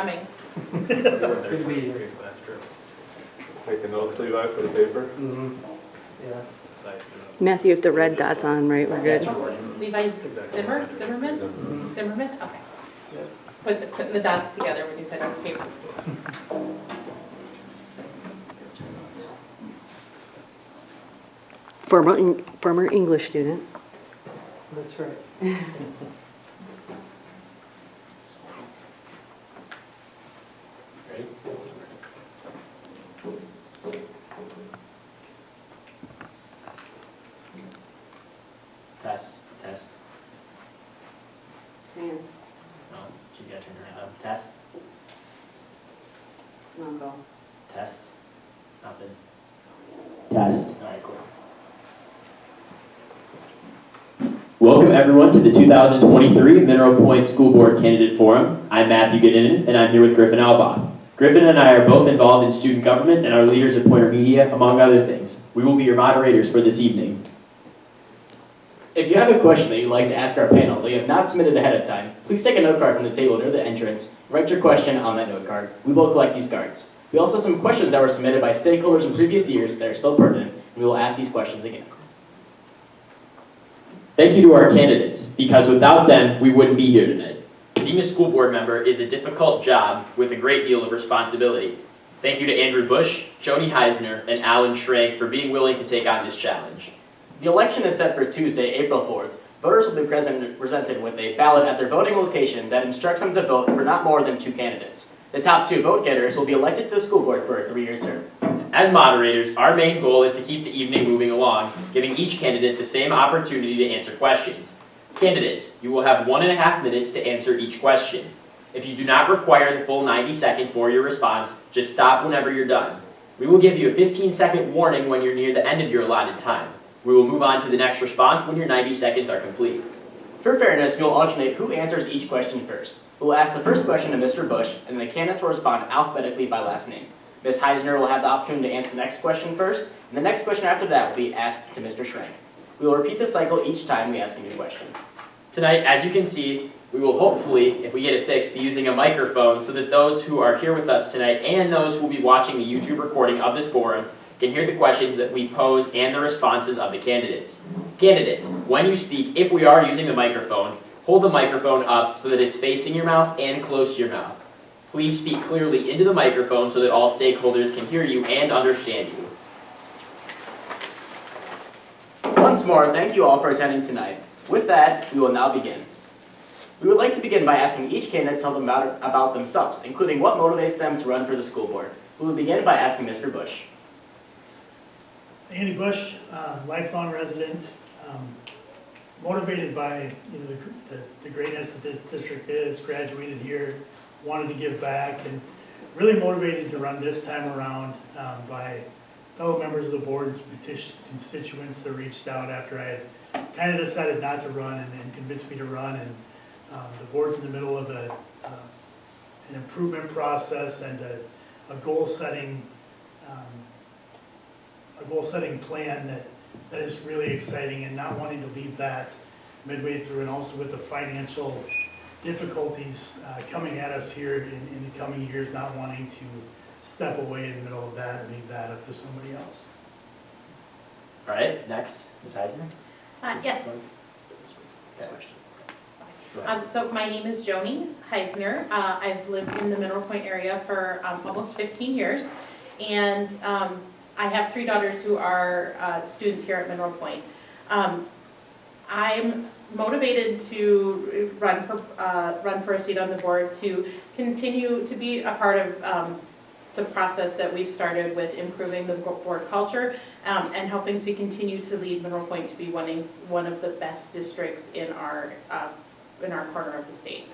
Coming. Good meeting. That's true. Taking notes, Levi, for the paper. Mm-hmm. Yeah. Matthew, if the red dot's on, right, we're good. Levi's Zimmerman? Zimmerman? Okay. Putting the dots together when you said on paper. Former English student. That's right. Ready? Test. Hand. No, she's got to turn her head up. Test. No, go. Test. Nothing. Test. All right, cool. Welcome everyone to the 2023 Mineral Point School Board Candidate Forum. I'm Matthew Gideon, and I'm here with Griffin Albaugh. Griffin and I are both involved in student government and are leaders of Pointer Media, among other things. We will be your moderators for this evening. If you have a question that you'd like to ask our panel that you have not submitted ahead of time, please take a note card from the table near the entrance, write your question on that note card. We will collect these cards. We also have some questions that were submitted by stakeholders in previous years that are still pertinent, and we will ask these questions again. Thank you to our candidates, because without them, we wouldn't be here tonight. Being a school board member is a difficult job with a great deal of responsibility. Thank you to Andrew Busch, Joni Heisner, and Alan Schrank for being willing to take on this challenge. The election is set for Tuesday, April 4th. Voters will be presented with a ballot at their voting location that instructs them to vote for not more than 2 candidates. The top 2 vote getters will be elected to the school board for a 3-year term. As moderators, our main goal is to keep the evening moving along, giving each candidate the same opportunity to answer questions. Candidates, you will have 1.5 minutes to answer each question. If you do not require the full 90 seconds for your response, just stop whenever you're done. We will give you a 15-second warning when you're near the end of your allotted time. We will move on to the next response when your 90 seconds are complete. For fairness, we will alternate who answers each question first. We will ask the first question to Mr. Busch, and the candidates will respond alphabetically by last name. Ms. Heisner will have the opportunity to answer the next question first, and the next question after that will be asked to Mr. Schrank. We will repeat the cycle each time we ask a new question. Tonight, as you can see, we will hopefully, if we get it fixed, be using a microphone so that those who are here with us tonight and those who will be watching the YouTube recording of this forum can hear the questions that we pose and the responses of the candidates. Candidates, when you speak, if we are using the microphone, hold the microphone up so that it's facing your mouth and close to your mouth. Please speak clearly into the microphone so that all stakeholders can hear you and understand you. Once more, thank you all for attending tonight. With that, we will now begin. We would like to begin by asking each candidate to tell them about themselves, including what motivates them to run for the school board. We will begin by asking Mr. Busch. Andy Busch, lifelong resident, motivated by the greatness that this district is, graduated here, wanted to give back, and really motivated to run this time around by fellow members of the board's constituents that reached out after I had kind of decided not to run and convinced me to run. And the board's in the middle of an improvement process and a goal-setting plan that is really exciting, and not wanting to leave that midway through, and also with the financial difficulties coming at us here in the coming years, not wanting to step away in the middle of that and leave that up to somebody else. All right, next, Ms. Heisner. Yes. Okay. So my name is Joni Heisner. I've lived in the Mineral Point area for almost 15 years, and I have 3 daughters who are students here at Mineral Point. I'm motivated to run for a seat on the board to continue to be a part of the process that we've started with improving the board culture and helping to continue to lead Mineral Point to be one of the best districts in our corner of the state.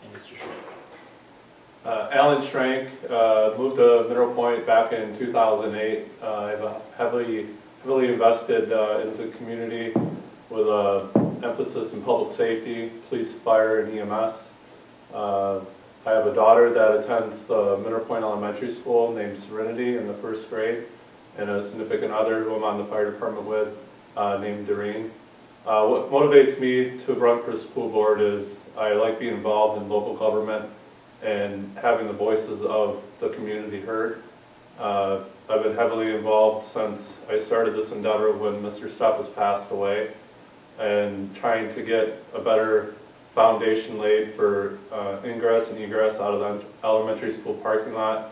And Mr. Schrank. Alan Schrank, moved to Mineral Point back in 2008. I've heavily invested into the community with an emphasis in public safety, police, fire, and EMS. I have a daughter that attends the Mineral Point Elementary School named Serenity in the 1st grade, and a significant other who I'm on the fire department with named Doreen. What motivates me to run for school board is I like being involved in local government. and having the voices of the community heard. I've been heavily involved since I started this endeavor when Mr. Steffes passed away, and trying to get a better foundation laid for ingress and egress out of the elementary school parking lot,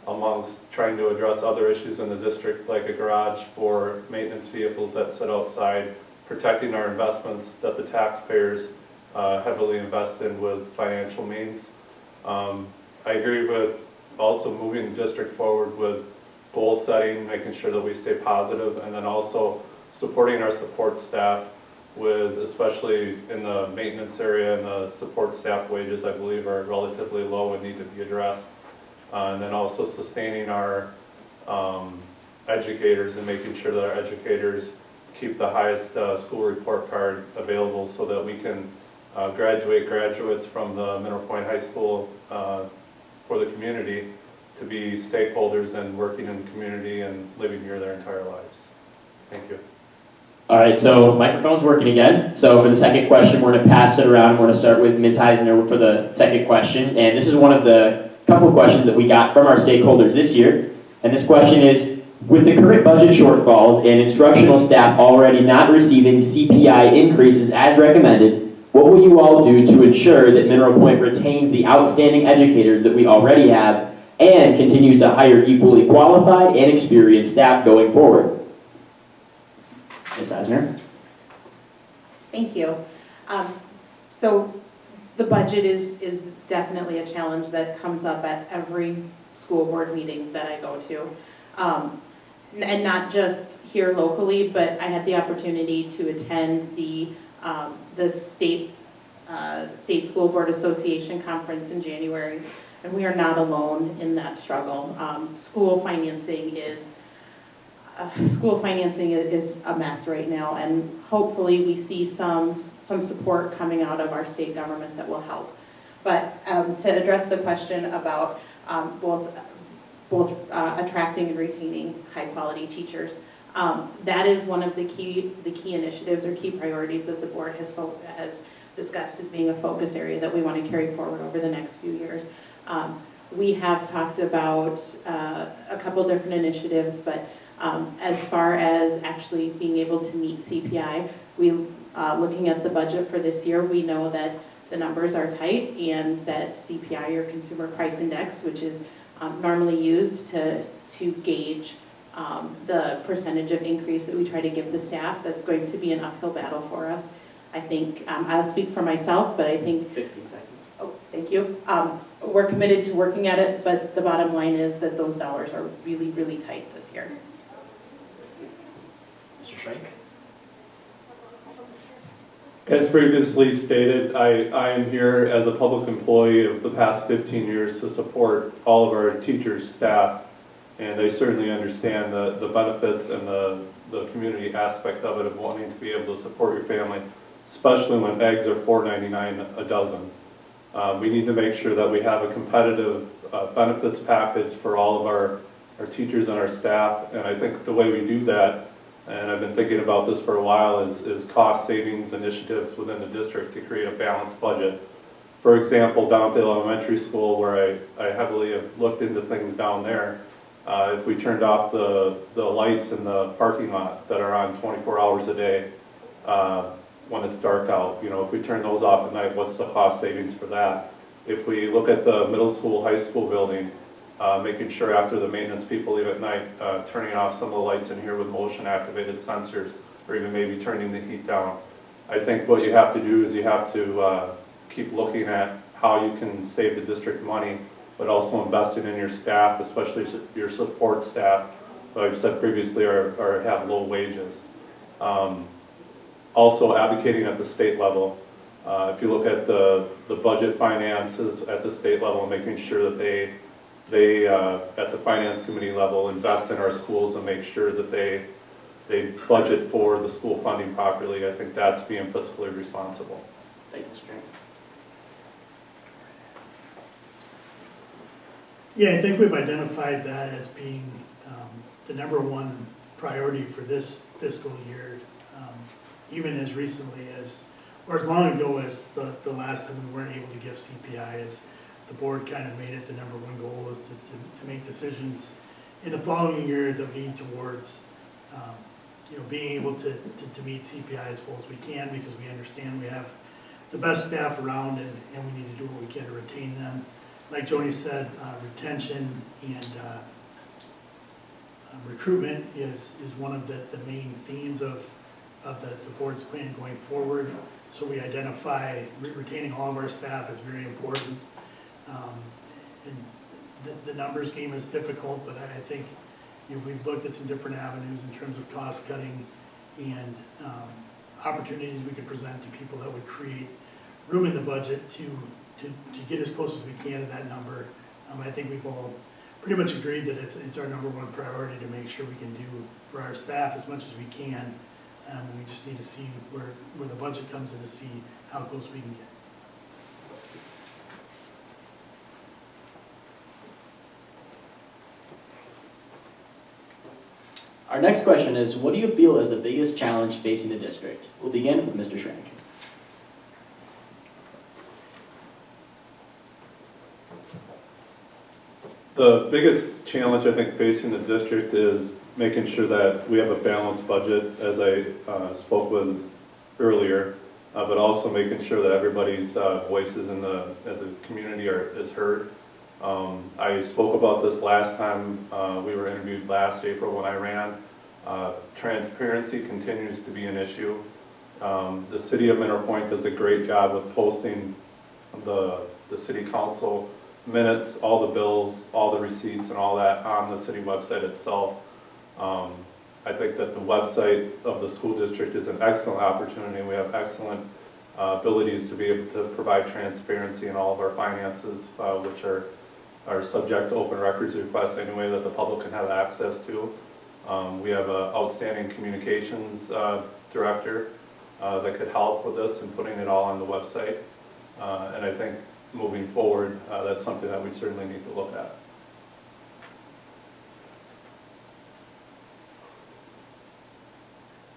amongst trying to address other issues in the district like a garage for maintenance vehicles that sit outside, protecting our investments that the taxpayers heavily invest in with financial means. I agree with also moving the district forward with goal setting, making sure that we stay positive, and then also supporting our support staff with, especially in the maintenance area, and the support staff wages I believe are relatively low and need to be addressed. And then also sustaining our educators and making sure that our educators keep the highest school report card available so that we can graduate graduates from the Mineral Point High School for the community to be stakeholders and working in the community and living here their entire lives. Thank you. All right, so microphone's working again. So for the second question, we're going to pass it around. We're going to start with Ms. Heisner for the second question. And this is one of the couple of questions that we got from our stakeholders this year. And this question is, with the current budget shortfalls and instructional staff already not receiving CPI increases as recommended, what will you all do to ensure that Mineral Point retains the outstanding educators that we already have and continues to hire equally qualified and experienced staff going forward? Ms. Heisner? Thank you. So the budget is definitely a challenge that comes up at every school board meeting that I go to. And not just here locally, but I had the opportunity to attend the state School Board Association conference in January, and we are not alone in that struggle. School financing is a mess right now, and hopefully we see some support coming out of our state government that will help. But to address the question about both attracting and retaining high-quality teachers, that is one of the key initiatives or key priorities that the board has discussed as being a focus area that we want to carry forward over the next few years. We have talked about a couple different initiatives, but as far as actually being able to meet CPI, looking at the budget for this year, we know that the numbers are tight, and that CPI, or Consumer Price Index, which is normally used to gauge the percentage of increase that we try to give the staff, that's going to be an uphill battle for us. I think, I'll speak for myself, but I think... 15 seconds. Oh, thank you. We're committed to working at it, but the bottom line is that those dollars are really, really tight this year. Mr. Schrank? As previously stated, I am here as a public employee of the past 15 years to support all of our teachers, staff, and they certainly understand the benefits and the community aspect of it, of wanting to be able to support your family, especially when eggs are $4.99 a dozen. We need to make sure that we have a competitive benefits package for all of our teachers and our staff, and I think the way we do that, and I've been thinking about this for a while, is cost savings initiatives within the district to create a balanced budget. For example, down at the elementary school, where I heavily have looked into things down there, if we turned off the lights in the parking lot that are on 24 hours a day when it's dark out, if we turn those off at night, what's the cost savings for that? If we look at the middle school, high school building, making sure after the maintenance people leave at night, turning off some of the lights in here with motion activated sensors, or even maybe turning the heat down. I think what you have to do is you have to keep looking at how you can save the district money, but also investing in your staff, especially your support staff, who I've said previously are have low wages. Also advocating at the state level. If you look at the budget finances at the state level, making sure that they at the finance committee level invest in our schools and make sure that they budget for the school funding properly. I think that's being fiscally responsible. Thank you, Mr. Schrank. Yeah, I think we've identified that as being the #1 priority for this fiscal year, even as recently as, or as long ago as the last time we weren't able to give CPI, is the board kind of made it the number one goal is to make decisions in the following year that lead towards, being able to meet CPI as full as we can, because we understand we have the best staff around, and we need to do what we can to retain them. Like Joni said, retention and recruitment is one of the main themes of the board's plan going forward. So we identify retaining all of our staff is very important. And the numbers game is difficult, but I think we've looked at some different avenues in terms of cost cutting and opportunities we could present to people that would create room in the budget to get as close as we can to that number. I think we've all pretty much agreed that it's our number one priority to make sure we can do for our staff as much as we can. We just need to see where the budget comes in to see how close we can get. Our next question is, what do you feel is the biggest challenge facing the district? We'll begin with Mr. Schrank. The biggest challenge I think facing the district is making sure that we have a balanced budget, as I spoke with earlier, but also making sure that everybody's voices as a community is heard. I spoke about this last time we were interviewed last April when I ran. Transparency continues to be an issue. The city of Mineral Point does a great job with posting the city council minutes, all the bills, all the receipts and all that on the city website itself. I think that the website of the school district is an excellent opportunity. We have excellent abilities to be able to provide transparency in all of our finances, which are subject to open records requests anyway that the public can have access to. We have an outstanding communications director that could help with this and putting it all on the website. And I think moving forward, that's something that we certainly need to look at.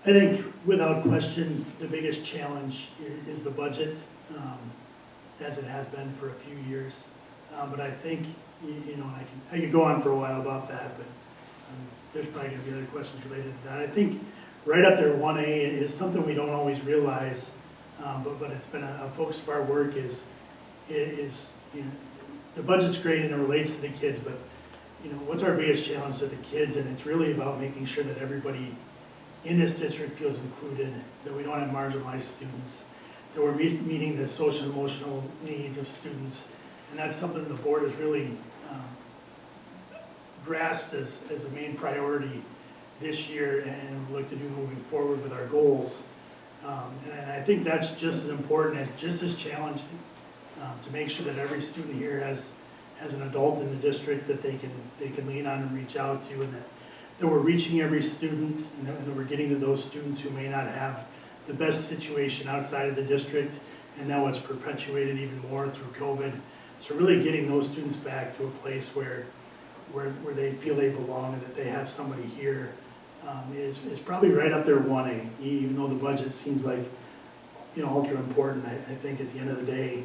I think without question, the biggest challenge is the budget, as it has been for a few years. But I think, I could go on for a while about that, but there's probably going to be other questions related to that. I think right up there, 1A is something we don't always realize, but it's been a focus of our work is the budget's great and it relates to the kids, but what's our biggest challenge to the kids? And it's really about making sure that everybody in this district feels included, that we don't have marginalized students, that we're meeting the social and emotional needs of students. And that's something the board has really grasped as a main priority this year and look to do moving forward with our goals. And I think that's just as important and just as challenging to make sure that every student here has an adult in the district that they can lean on and reach out to, and that we're reaching every student, and that we're getting to those students who may not have the best situation outside of the district, and now it's perpetuated even more through COVID. So really getting those students back to a place where they feel they belong and that they have somebody here is probably right up there 1A, even though the budget seems like ultra important. I think at the end of the day,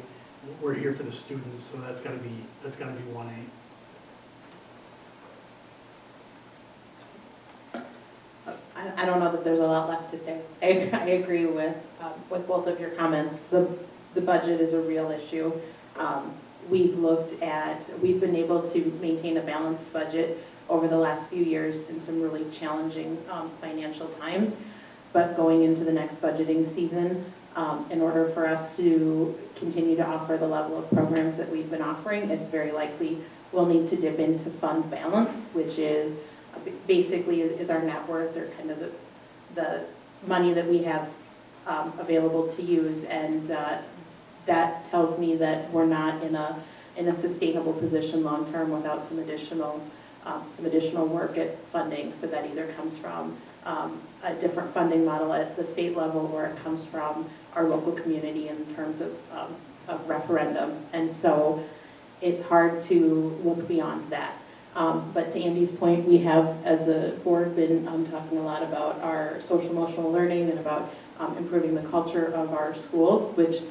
we're here for the students, so that's got to be 1A. I don't know that there's a lot left to say. I agree with both of your comments. The budget is a real issue. We've been able to maintain a balanced budget over the last few years in some really challenging financial times. But going into the next budgeting season, in order for us to continue to offer the level of programs that we've been offering, it's very likely we'll need to dip into fund balance, which is basically is our net worth, or kind of the money that we have available to use, and that tells me that we're not in a sustainable position long term without some additional work at funding. So that either comes from a different funding model at the state level, or it comes from our local community in terms of referendum. And so it's hard to look beyond that. But to Andy's point, we have, as a board, been talking a lot about our social emotional learning and about improving the culture of our schools, which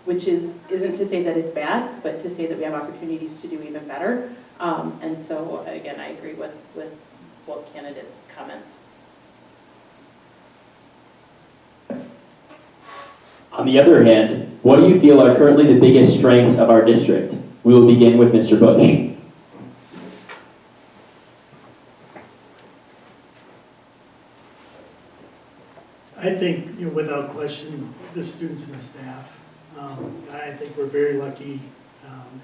which isn't to say that it's bad, but to say that we have opportunities to do even better. And so, again, I agree with both candidates' comments. On the other hand, what do you feel are currently the biggest strengths of our district? We will begin with Mr. Busch. I think, without question, the students and the staff. I think we're very lucky,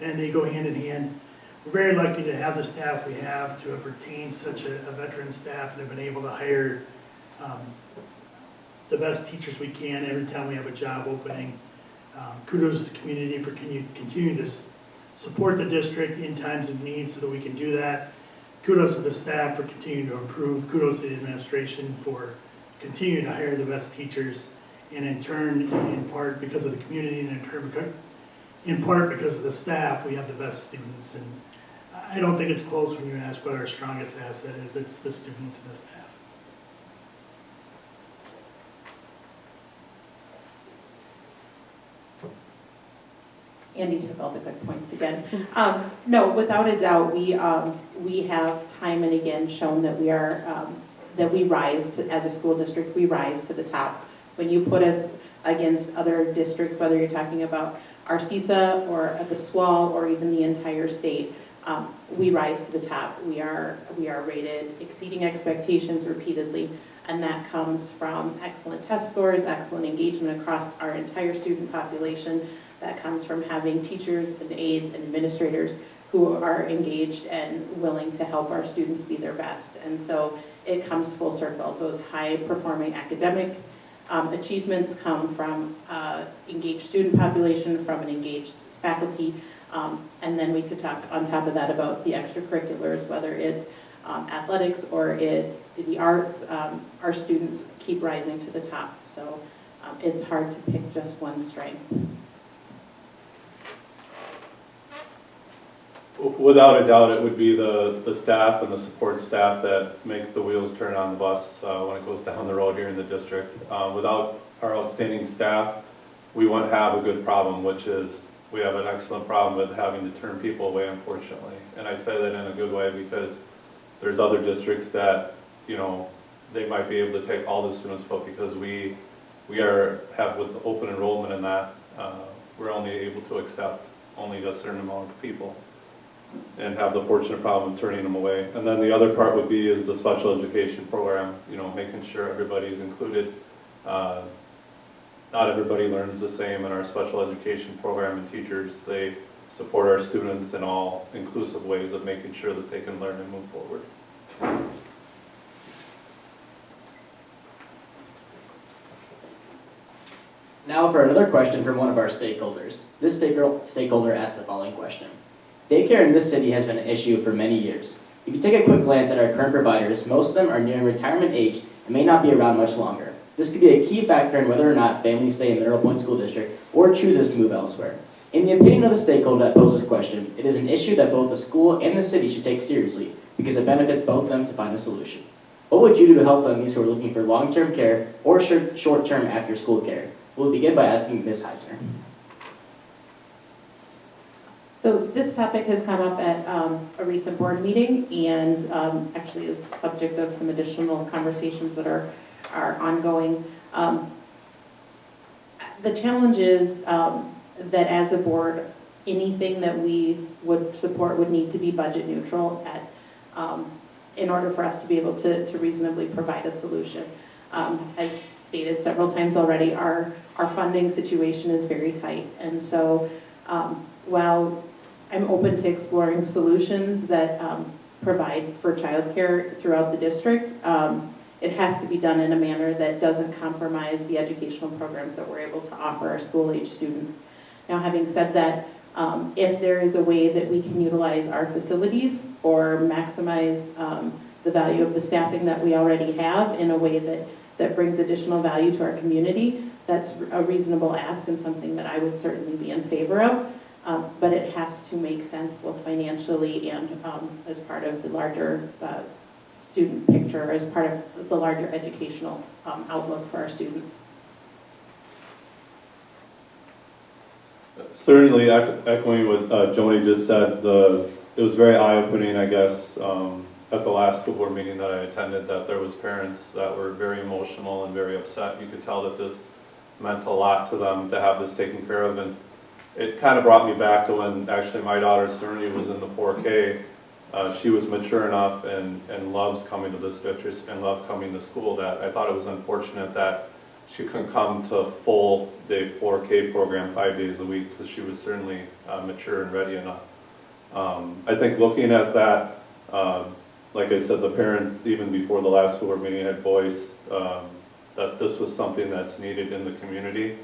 and they go hand in hand. We're very lucky to have the staff we have, to have retained such a veteran staff, and have been able to hire the best teachers we can every time we have a job opening. Kudos to the community for continuing to support the district in times of need so that we can do that. Kudos to the staff for continuing to improve. Kudos to the administration for continuing to hire the best teachers, and in turn, in part because of the community, and in part because of the staff, we have the best students. And I don't think it's close when you ask what our strongest asset is. It's the students and the staff. Andy took all the good points again. No, without a doubt, we have time and again shown that we are that we rise to, as a school district, we rise to the top. When you put us against other districts, whether you're talking about our CISA or at the SWAL or even the entire state, we rise to the top. We are rated exceeding expectations repeatedly, and that comes from excellent test scores, excellent engagement across our entire student population. That comes from having teachers and aides and administrators who are engaged and willing to help our students be their best. And so it comes full circle. Those high-performing academic achievements come from engaged student population, from an engaged faculty, and then we could talk on top of that about the extracurriculars, whether it's athletics or it's the arts. Our students keep rising to the top, so it's hard to pick just one strength. Without a doubt, it would be the staff and the support staff that make the wheels turn on the bus when it goes down the road here in the district. Without our outstanding staff, we wouldn't have a good problem, which is we have an excellent problem with having to turn people away, unfortunately. And I say that in a good way because there's other districts that, they might be able to take all the students, but because we have with open enrollment in that, we're only able to accept only a certain amount of people, and have the fortunate problem of turning them away. And then the other part would be is the special education program, making sure everybody's included. Not everybody learns the same in our special education program, and teachers, they support our students in all inclusive ways of making sure that they can learn and move forward. Now for another question from one of our stakeholders. This stakeholder asked the following question. Daycare in this city has been an issue for many years. If you take a quick glance at our current providers, most of them are nearing retirement age and may not be around much longer. This could be a key factor in whether or not families stay in Mineral Point School District or chooses to move elsewhere. In the opinion of the stakeholder that posed this question, it is an issue that both the school and the city should take seriously because it benefits both of them to find a solution. What would you do to help families who are looking for long-term care or short-term after-school care? We'll begin by asking Ms. Heisner. So this topic has come up at a recent board meeting and actually is subject of some additional conversations that are ongoing. The challenge is that as a board, anything that we would support would need to be budget neutral in order for us to be able to reasonably provide a solution. As stated several times already, our funding situation is very tight, and so while I'm open to exploring solutions that provide for childcare throughout the district, it has to be done in a manner that doesn't compromise the educational programs that we're able to offer our school-age students. Now, having said that, if there is a way that we can utilize our facilities or maximize the value of the staffing that we already have in a way that brings additional value to our community, that's a reasonable ask and something that I would certainly be in favor of. But it has to make sense both financially and as part of the larger student picture, as part of the larger educational outlook for our students. Certainly, echoing what Joni just said, it was very eye-opening, I guess, at the last school board meeting that I attended, that there was parents that were very emotional and very upset. You could tell that this meant a lot to them to have this taken care of, and it kind of brought me back to when actually my daughter Serenity was in the 4K. She was mature enough and loves coming to this district and loved coming to school, that I thought it was unfortunate that she couldn't come to a full day 4K program 5 days a week, because she was certainly mature and ready enough. I think looking at that, like I said, the parents, even before the last school board meeting, had voiced that this was something that's needed in the community.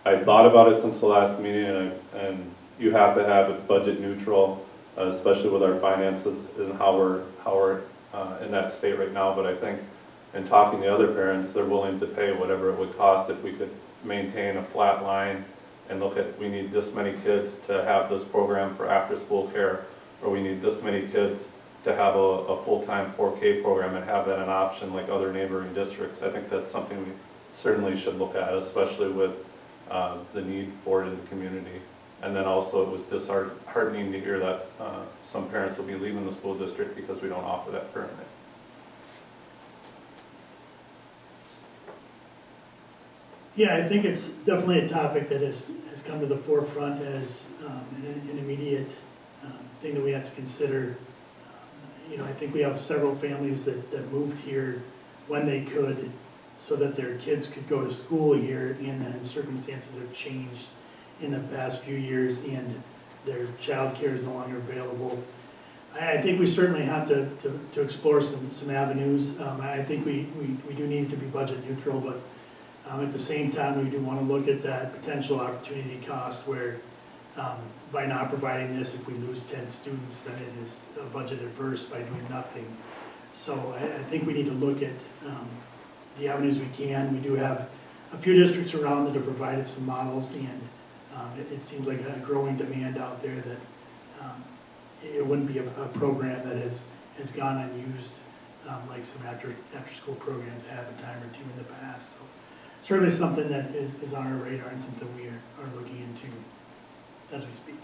I thought about it since the last meeting, and you have to have it budget neutral, especially with our finances and how we're in that state right now. But I think in talking to other parents, they're willing to pay whatever it would cost if we could maintain a flat line and look at, we need this many kids to have this program for after-school care, or we need this many kids to have a full-time 4K program and have that an option like other neighboring districts. I think that's something we certainly should look at, especially with the need for it in the community. And then also it was disheartening to hear that some parents will be leaving the school district because we don't offer that currently. Yeah, I think it's definitely a topic that has come to the forefront as an immediate thing that we have to consider. You know, I think we have several families that moved here when they could, so that their kids could go to school here, and then circumstances have changed in the past few years, and their child care is no longer available. I think we certainly have to explore some avenues. I think we do need to be budget neutral, but at the same time, we do want to look at that potential opportunity cost where by not providing this, if we lose 10 students, then it is budget adverse by doing nothing. So I think we need to look at the avenues we can. We do have a few districts around that have provided some models, and it seems like a growing demand out there that it wouldn't be a program that has gone unused like some after-school programs have a time or two in the past. So certainly something that is on our radar and something we are looking into as we speak.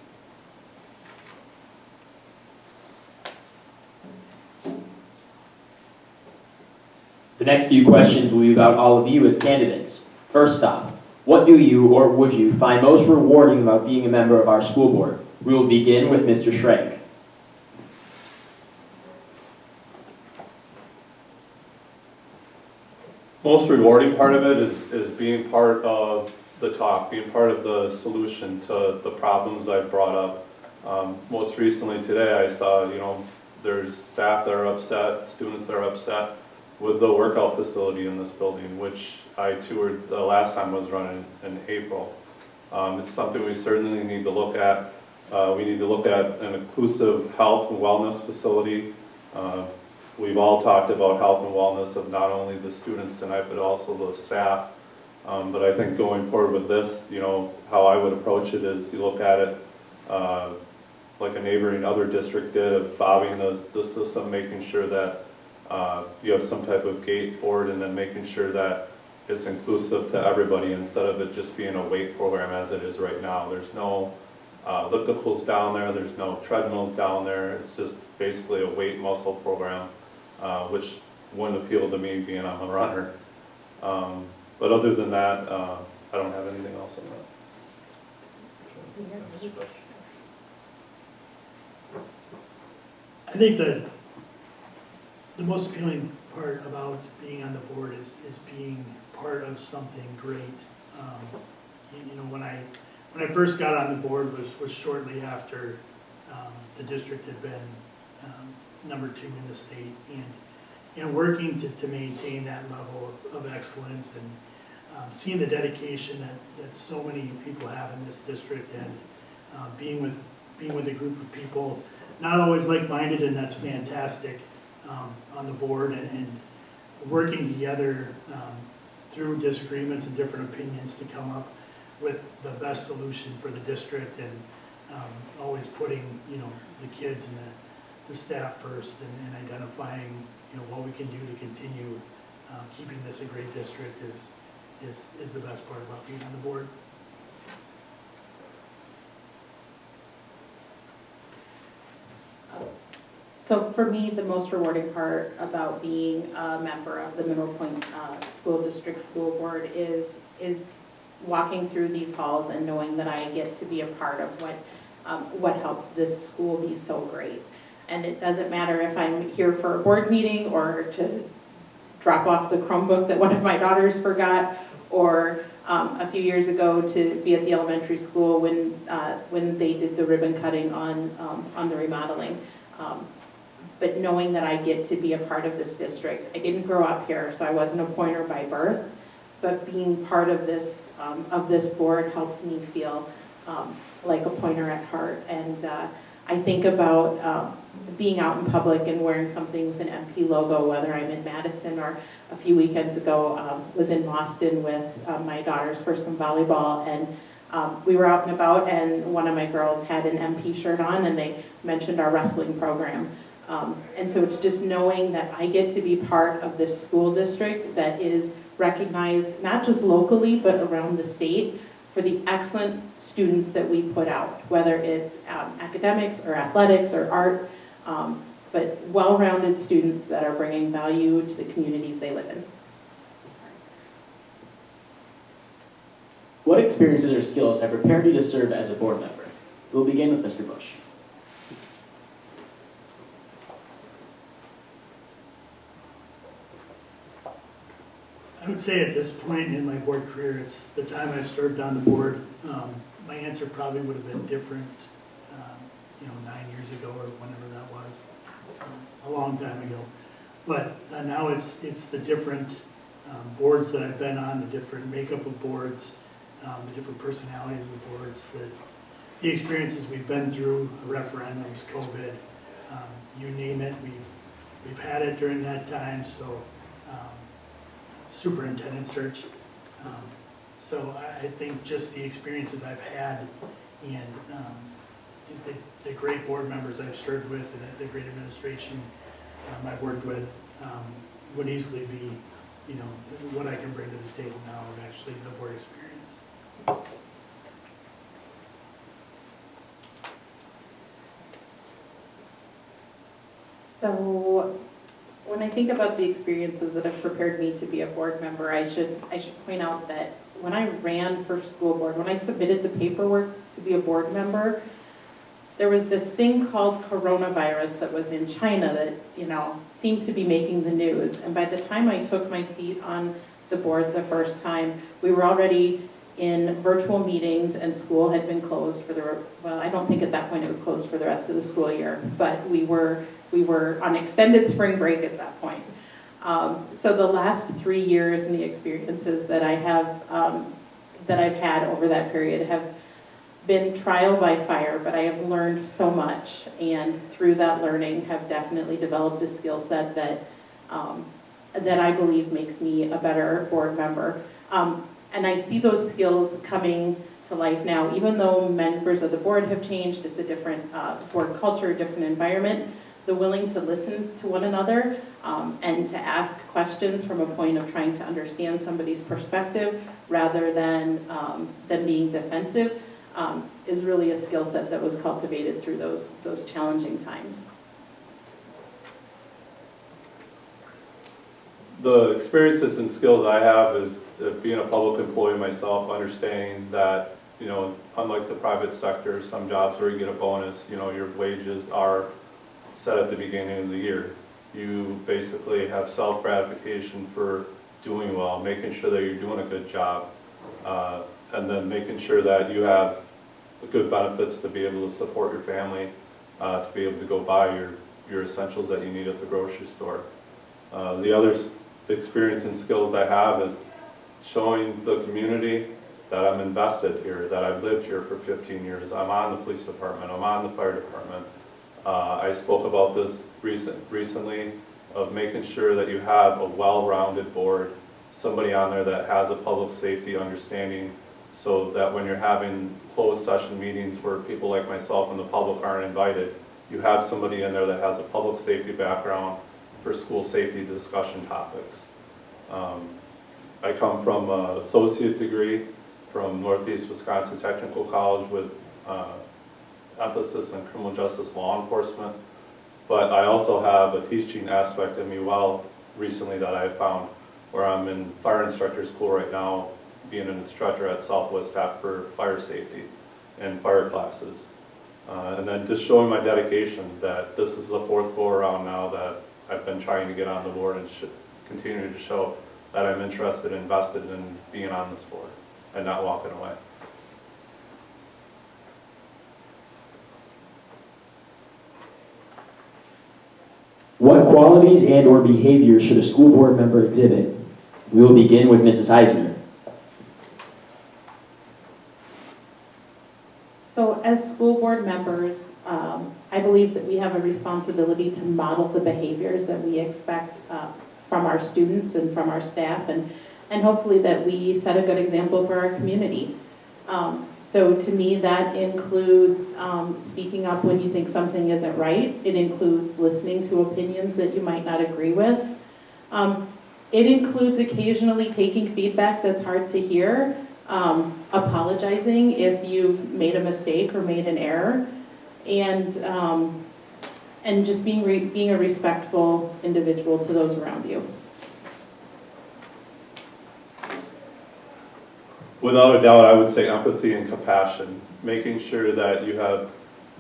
The next few questions will be about all of you as candidates. First stop, what do you or would you find most rewarding about being a member of our school board? We will begin with Mr. Schrank. Most rewarding part of it is being part of the talk, being part of the solution to the problems I've brought up. Most recently today, I saw, there's staff that are upset, students that are upset with the workout facility in this building, which I toured the last time I was running in April. It's something we certainly need to look at. We need to look at an inclusive health and wellness facility. We've all talked about health and wellness of not only the students tonight, but also the staff. But I think going forward with this, how I would approach it is you look at it like a neighboring other district did, of fobbing the system, making sure that you have some type of gate for it, and then making sure that it's inclusive to everybody instead of it just being a weight program as it is right now. There's no ellipticals down there, there's no treadmills down there. It's just basically a weight muscle program, which wouldn't appeal to me being I'm a runner. But other than that, I don't have anything else on that. I think the most appealing part about being on the board is being part of something great. When I first got on the board was shortly after the district had been number 2 in the state, and working to maintain that level of excellence, and seeing the dedication that so many people have in this district, and being with a group of people, not always like-minded, and that's fantastic, on the board, and working together through disagreements and different opinions to come up with the best solution for the district, and always putting the kids and the staff first, and identifying what we can do to continue keeping this a great district is the best part about being on the board. So for me, the most rewarding part about being a member of the Mineral Point School District School Board is walking through these halls and knowing that I get to be a part of what helps this school be so great. And it doesn't matter if I'm here for a board meeting or to drop off the Chromebook that one of my daughters forgot, or a few years ago to be at the elementary school when they did the ribbon cutting on the remodeling. But knowing that I get to be a part of this district. I didn't grow up here, so I wasn't a Pointer by birth, but being part of this board helps me feel like a Pointer at heart. And I think about being out in public and wearing something with an MP logo, whether I'm in Madison or a few weekends ago was in Boston with my daughters for some volleyball, and we were out and about, and one of my girls had an MP shirt on, and they mentioned our wrestling program. And so it's just knowing that I get to be part of this school district that is recognized not just locally but around the state for the excellent students that we put out, whether it's academics or athletics or arts, but well-rounded students that are bringing value to the communities they live in. What experiences or skills have prepared you to serve as a board member? We'll begin with Mr. Busch. I would say at this point in my board career, it's the time I've served on the board. My answer probably would have been different, 9 years ago or whenever that was, a long time ago. But now it's the different boards that I've been on, the different makeup of boards, the different personalities of the boards, the experiences we've been through, referendums, COVID, you name it, we've had it during that time. So. Superintendent search. So I think just the experiences I've had and the great board members I've served with and the great administration I've worked with would easily be, what I can bring to the table now is actually the board experience. So when I think about the experiences that have prepared me to be a board member, I should point out that when I ran for school board, when I submitted the paperwork to be a board member, there was this thing called coronavirus that was in China that, seemed to be making the news. And by the time I took my seat on the board the first time, we were already in virtual meetings and school had been closed I don't think at that point it was closed for the rest of the school year, but we were on extended spring break at that point. So the last 3 years and the experiences that I've had over that period have been trial by fire, but I have learned so much, and through that learning have definitely developed a skill set that I believe makes me a better board member. And I see those skills coming to life now, even though members of the board have changed, it's a different board culture, different environment. The willing to listen to one another and to ask questions from a point of trying to understand somebody's perspective rather than being defensive is really a skill set that was cultivated through those challenging times. The experiences and skills I have is being a public employee myself, understanding that, unlike the private sector, some jobs where you get a bonus, your wages are set at the beginning of the year. You basically have self-gratification for doing well, making sure that you're doing a good job, and then making sure that you have good benefits to be able to support your family, to be able to go buy your essentials that you need at the grocery store. The other experience and skills I have is showing the community that I'm invested here, that I've lived here for 15 years. I'm on the police department, I'm on the fire department. I spoke about this recently of making sure that you have a well-rounded board, somebody on there that has a public safety understanding, so that when you're having closed session meetings where people like myself and the public aren't invited, you have somebody in there that has a public safety background for school safety discussion topics. I come from an associate degree from Northeast Wisconsin Technical College with emphasis on criminal justice law enforcement. But I also have a teaching aspect in me recently that I found, where I'm in fire instructor school right now, being an instructor at Southwest Tap for fire safety and fire classes. And then just showing my dedication that this is the fourth go around now that I've been trying to get on the board, and should continue to show that I'm interested and invested in being on this board and not walking away. What qualities and/or behaviors should a school board member exhibit? We will begin with Mrs. Heisner. So as school board members, I believe that we have a responsibility to model the behaviors that we expect from our students and from our staff, and hopefully that we set a good example for our community. So to me, that includes speaking up when you think something isn't right. It includes listening to opinions that you might not agree with. It includes occasionally taking feedback that's hard to hear, apologizing if you've made a mistake or made an error, and just being a respectful individual to those around you. Without a doubt, I would say empathy and compassion, making sure that you have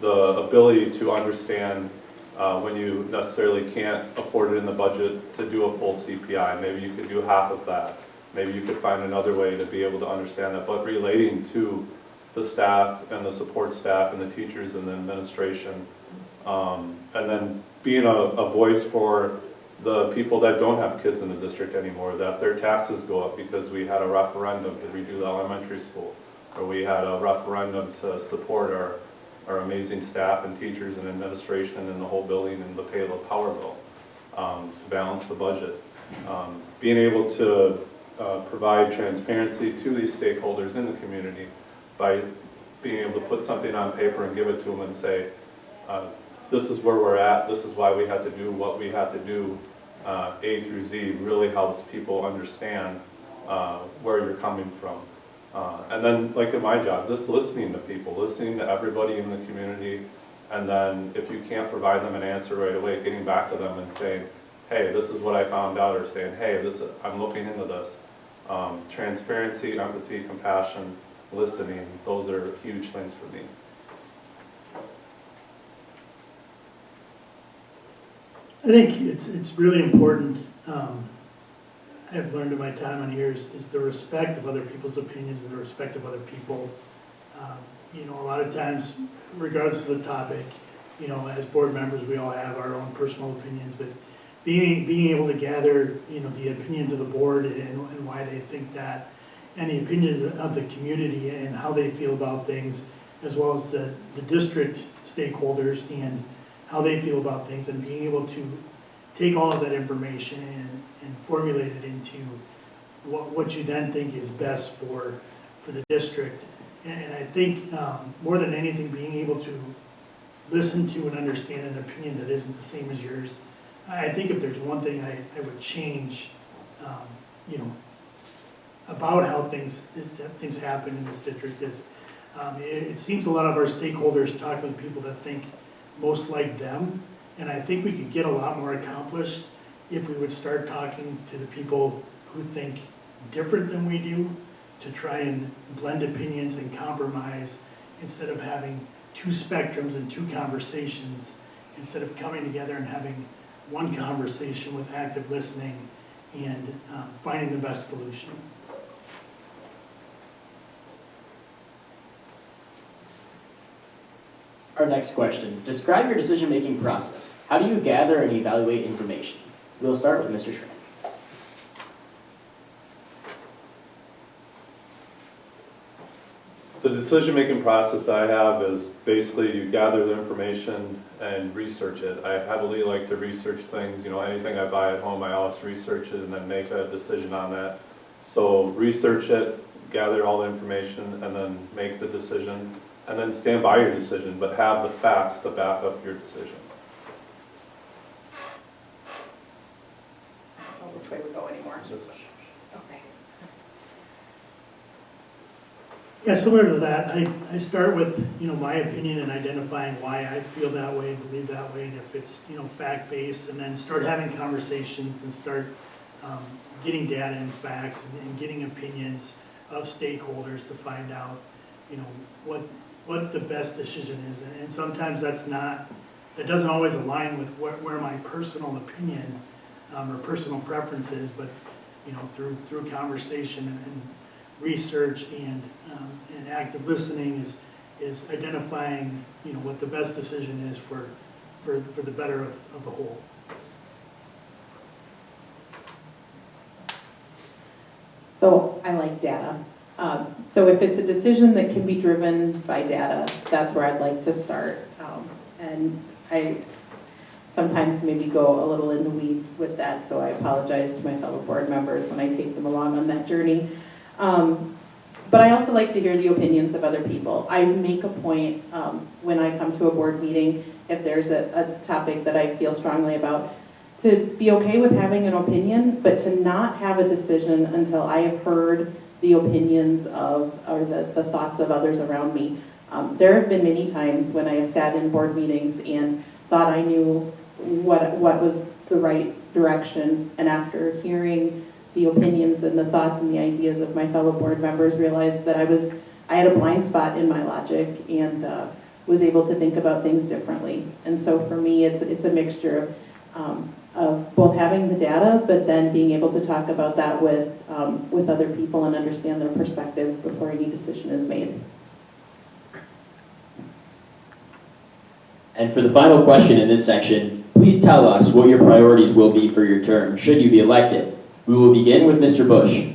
the ability to understand when you necessarily can't afford it in the budget to do a full CPI. Maybe you could do half of that. Maybe you could find another way to be able to understand that, but relating to the staff and the support staff and the teachers and the administration. And then being a voice for the people that don't have kids in the district anymore, that their taxes go up because we had a referendum to redo the elementary school, or we had a referendum to support our amazing staff and teachers and administration and the whole building and to pay the power bill, to balance the budget. Being able to provide transparency to these stakeholders in the community by being able to put something on paper and give it to them and say, this is where we're at, this is why we had to do what we had to do, A through Z, really helps people understand where you're coming from. And then, like in my job, just listening to people, listening to everybody in the community, and then if you can't provide them an answer right away, getting back to them and saying, hey, this is what I found out, or saying, hey, I'm looking into this. Transparency, empathy, compassion, listening, those are huge things for me. I think it's really important, I've learned in my time on here, is the respect of other people's opinions and the respect of other people. You know, a lot of times, regardless of the topic, you know, as board members, we all have our own personal opinions, but being able to gather, you know, the opinions of the board and why they think that, and the opinion of the community and how they feel about things, as well as the district stakeholders and how they feel about things, and being able to take all of that information and formulate it into what you then think is best for the district. And I think more than anything, being able to listen to and understand an opinion that isn't the same as yours. I think if there's one thing I would change, you know, about how things happen in this district is, it seems a lot of our stakeholders talk to the people that think most like them, and I think we could get a lot more accomplished if we would start talking to the people who think different than we do, to try and blend opinions and compromise instead of having two spectrums and two conversations, instead of coming together and having one conversation with active listening and finding the best solution. Our next question, describe your decision-making process. How do you gather and evaluate information? We'll start with Mr. Schrank. The decision-making process I have is basically you gather the information and research it. I heavily like to research things. You know, anything I buy at home, I always research it and then make a decision on that. So research it, gather all the information, and then make the decision, and then stand by your decision, but have the facts to back up your decision. I don't know which way we go anymore. Okay. Yeah, similar to that, I start with, my opinion and identifying why I feel that way, believe that way, and if it's, fact-based, and then start having conversations and start getting data and facts and getting opinions of stakeholders to find out, what the best decision is. And sometimes that doesn't always align with where my personal opinion or personal preference is, but, through conversation and research and active listening is identifying, what the best decision is for the better of the whole. So I like data. So if it's a decision that can be driven by data, that's where I'd like to start. And I sometimes maybe go a little in the weeds with that, so I apologize to my fellow board members when I take them along on that journey. But I also like to hear the opinions of other people. I make a point when I come to a board meeting, if there's a topic that I feel strongly about, to be okay with having an opinion, but to not have a decision until I have heard the opinions of, or the thoughts of others around me. There have been many times when I have sat in board meetings and thought I knew what was the right direction, and after hearing the opinions and the thoughts and the ideas of my fellow board members, realized that I had a blind spot in my logic and was able to think about things differently. And so for me, it's a mixture of both having the data, but then being able to talk about that with other people and understand their perspectives before any decision is made. And for the final question in this section, please tell us what your priorities will be for your term, should you be elected. We will begin with Mr. Busch.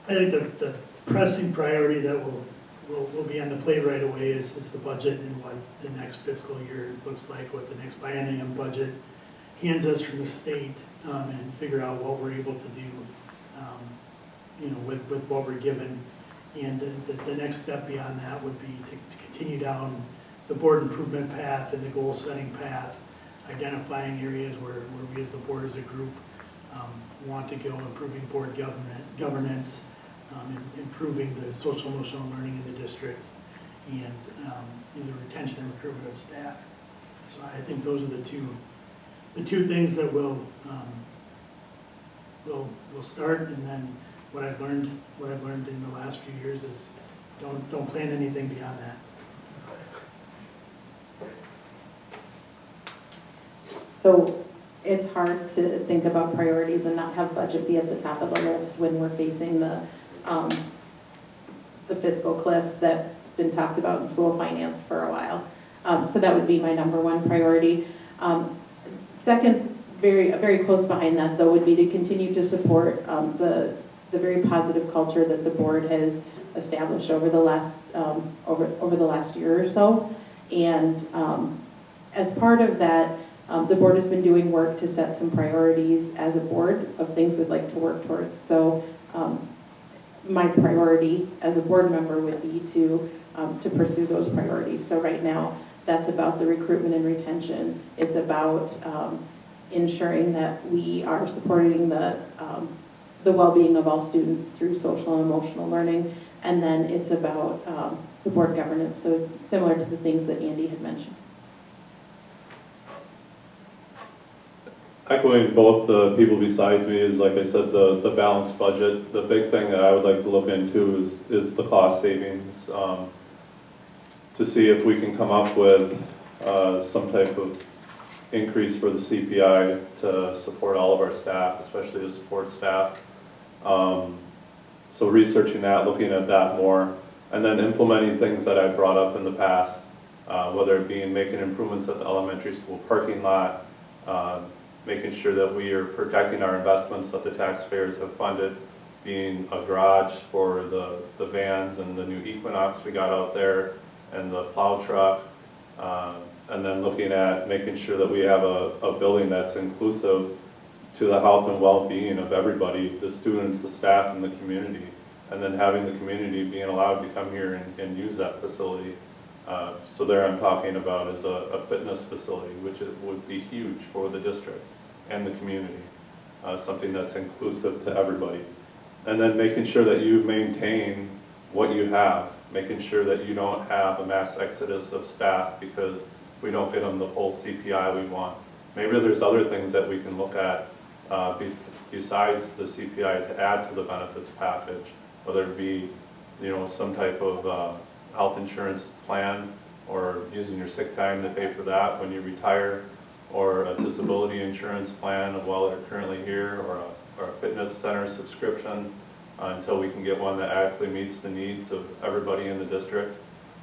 I think the pressing priority that will be on the plate right away is the budget and what the next fiscal year looks like, what the next biennium budget hands us from the state, and figure out what we're able to do, with what we're given. And the next step beyond that would be to continue down the board improvement path and the goal setting path, identifying areas where we as the board as a group want to go, improving board governance, improving the social emotional learning in the district, and the retention and recruitment of staff. So I think those are the two things that will start. And then what I've learned in the last few years is don't plan anything beyond that. So it's hard to think about priorities and not have budget be at the top of the list when we're facing the fiscal cliff that's been talked about in school finance for a while. So that would be my number one priority. Second, very close behind that though, would be to continue to support the very positive culture that the board has established over the last year or so. And as part of that, the board has been doing work to set some priorities as a board of things we'd like to work towards. So my priority as a board member would be to pursue those priorities. So right now, that's about the recruitment and retention. It's about ensuring that we are supporting the well-being of all students through social and emotional learning. And then it's about the board governance, so similar to the things that Andy had mentioned. Echoing both the people besides me is, like I said, the balanced budget. The big thing that I would like to look into is the cost savings, to see if we can come up with some type of increase for the CPI to support all of our staff, especially the support staff. So researching that, looking at that more, and then implementing things that I've brought up in the past, whether it be in making improvements at the elementary school parking lot, making sure that we are protecting our investments that the taxpayers have funded, being a garage for the vans and the new Equinox we got out there, and the plow truck, and then looking at making sure that we have a building that's inclusive to the health and well-being of everybody, the students, the staff, and the community, and then having the community being allowed to come here and use that facility. So there I'm talking about is a fitness facility, which would be huge for the district. and the community, something that's inclusive to everybody. And then making sure that you maintain what you have, making sure that you don't have a mass exodus of staff because we don't get them the full CPI we want. Maybe there's other things that we can look at besides the CPI to add to the benefits package, whether it be, you know, some type of health insurance plan, or using your sick time to pay for that when you retire, or a disability insurance plan while they're currently here, or a fitness center subscription until we can get one that actually meets the needs of everybody in the district.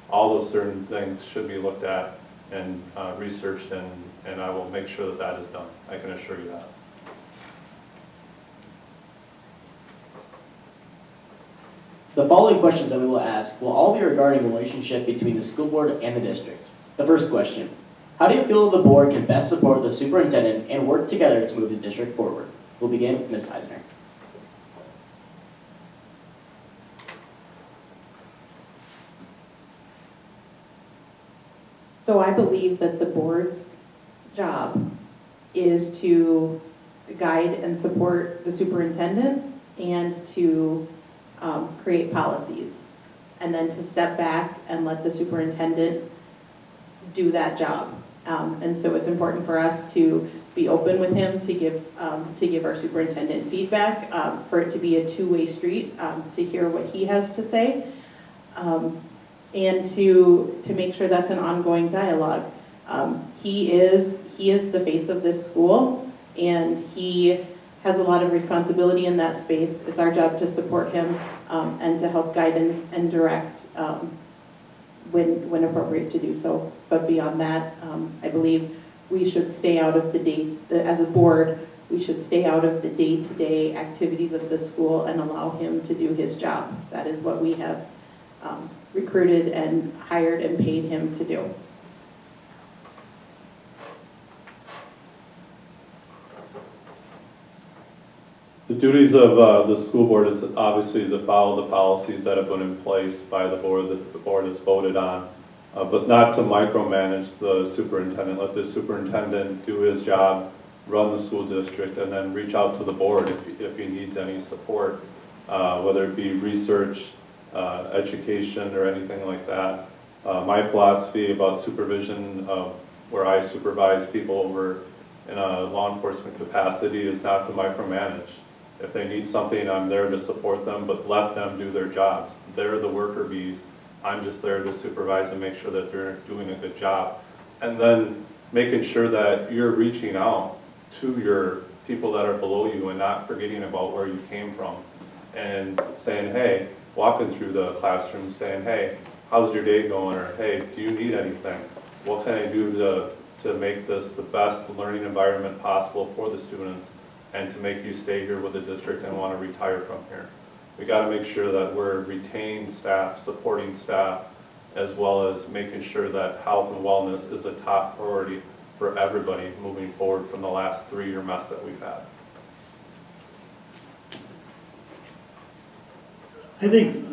All those certain things should be looked at and researched, and I will make sure that that is done. I can assure you that. The following questions that we will ask will all be regarding the relationship between the school board and the district. The first question: how do you feel the board can best support the superintendent and work together to move the district forward? We'll begin with Ms. Heisner. So I believe that the board's job is to guide and support the superintendent and to create policies, and then to step back and let the superintendent do that job. And so it's important for us to be open with him, to give our superintendent feedback, for it to be a two-way street, to hear what he has to say, and to make sure that's an ongoing dialogue. He is the face of this school, and he has a lot of responsibility in that space. It's our job to support him and to help guide and direct when appropriate to do so. But beyond that, I believe we should stay out of as a board, we should stay out of the day-to-day activities of the school and allow him to do his job. That is what we have recruited and hired and paid him to do. The duties of the school board is obviously to follow the policies that have been in place by the board that the board has voted on, but not to micromanage the superintendent. Let the superintendent do his job, run the school district, and then reach out to the board if he needs any support, whether it be research, education, or anything like that. My philosophy about supervision, where I supervise people over in a law enforcement capacity, is not to micromanage. If they need something, I'm there to support them, but let them do their jobs. They're the worker bees. I'm just there to supervise and make sure that they're doing a good job. And then making sure that you're reaching out to your people that are below you and not forgetting about where you came from. And saying, hey, walking through the classroom saying, hey, how's your day going? Or hey, do you need anything? What can I do to make this the best learning environment possible for the students and to make you stay here with the district and want to retire from here? We got to make sure that we're retaining staff, supporting staff, as well as making sure that health and wellness is a top priority for everybody moving forward from the last 3-year mess that we've had. I think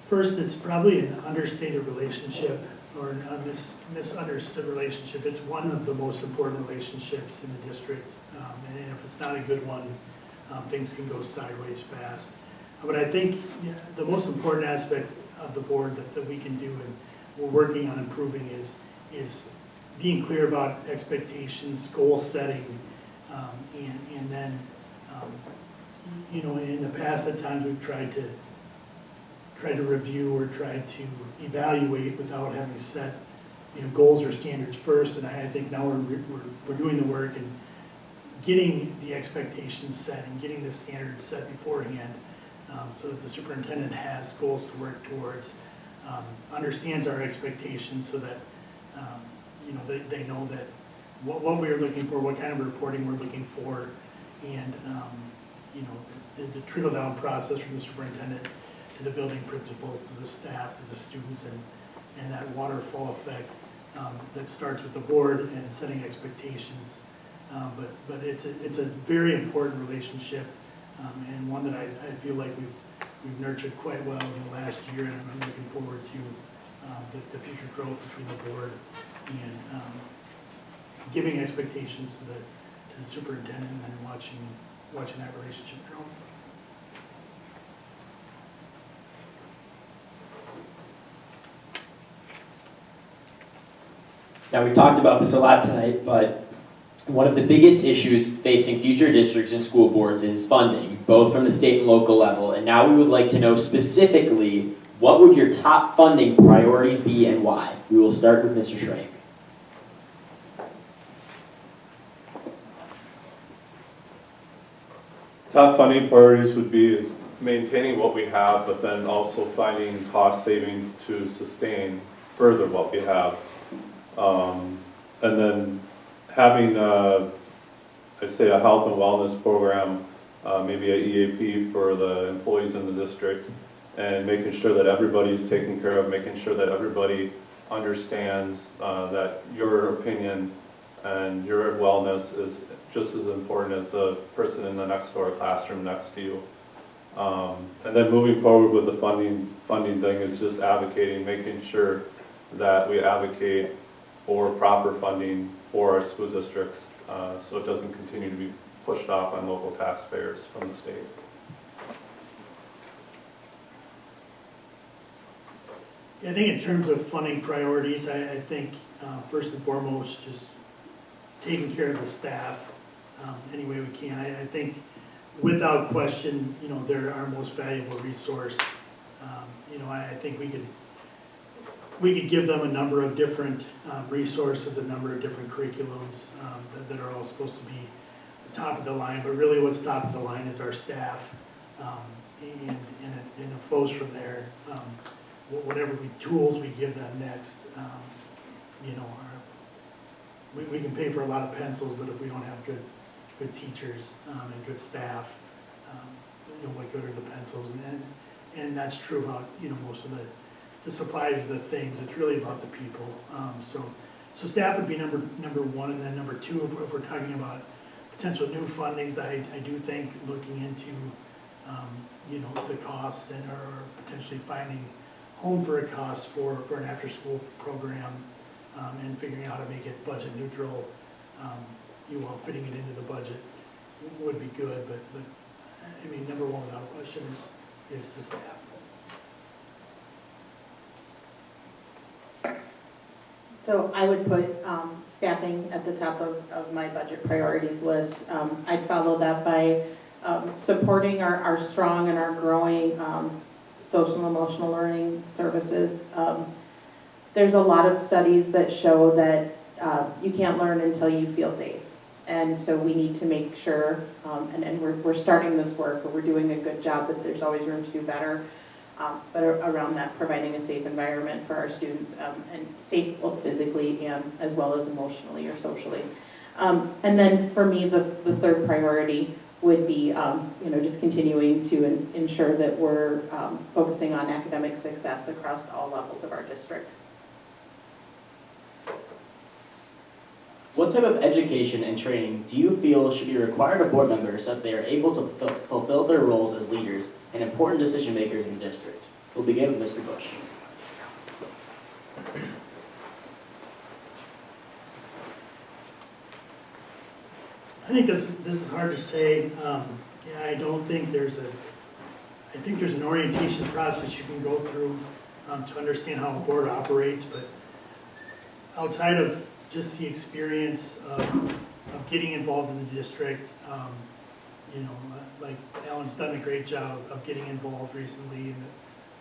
first, it's probably an understated relationship or a misunderstood relationship. It's one of the most important relationships in the district, and if it's not a good one, things can go sideways fast. But I think the most important aspect of the board that we can do and we're working on improving is being clear about expectations, goal setting, and then you know, in the past at times we've tried to review or try to evaluate without having set, you know, goals or standards first. And I think now we're doing the work and getting the expectations set and getting the standards set beforehand, so that the superintendent has goals to work towards, understands our expectations, so that you know, they know that what we're looking for, what kind of reporting we're looking for, and you know, the trickle down process from the superintendent to the building principals, to the staff, to the students, and that waterfall effect that starts with the board and setting expectations. But it's a very important relationship, and one that I feel like we've nurtured quite well in the last year, and I'm looking forward to the future growth between the board and giving expectations to the superintendent and then watching that relationship grow. Now, we've talked about this a lot tonight, but one of the biggest issues facing future districts and school boards is funding, both from the state and local level. And now we would like to know specifically, what would your top funding priorities be and why? We will start with Mr. Schrank. Top funding priorities would be is maintaining what we have, but then also finding cost savings to sustain further what we have. And then having, I'd say, a health and wellness program, maybe a EAP for the employees in the district, and making sure that everybody's taken care of, making sure that everybody understands that your opinion and your wellness is just as important as the person in the next door classroom next to you. And then moving forward with the funding thing is just advocating, making sure that we advocate for proper funding for our school districts, so it doesn't continue to be pushed off on local taxpayers from the state. I think in terms of funding priorities, I think first and foremost, just taking care of the staff any way we can. I think without question, they're our most valuable resource. I think we could give them a number of different resources, a number of different curriculums that are all supposed to be top of the line, but really what's top of the line is our staff, and it flows from there. Whatever tools we give them next, we can pay for a lot of pencils, but if we don't have good teachers and good staff, what good are the pencils? And that's true about most of the supplies of the things. It's really about the people. So staff would be number one, and then number two, if we're talking about potential new fundings, I do think looking into the costs and or potentially finding home for a cost for an after-school program, and figuring out how to make it budget neutral, while fitting it into the budget would be good. But I mean, number one without question is the staff. So I would put staffing at the top of my budget priorities list. I'd follow that by supporting our strong and our growing social and emotional learning services. There's a lot of studies that show that you can't learn until you feel safe. And so we need to make sure, and we're starting this work, but we're doing a good job, but there's always room to do better. But around that, providing a safe environment for our students, and safe both physically and as well as emotionally or socially. And then for me, the third priority would be just continuing to ensure that we're focusing on academic success across all levels of our district. What type of education and training do you feel should be required of board members so that they are able to fulfill their roles as leaders and important decision makers in the district? We'll begin with Mr. Busch. I think this is hard to say. I don't think I think there's an orientation process you can go through to understand how a board operates, but outside of just the experience of getting involved in the district, like Alan's done a great job of getting involved recently in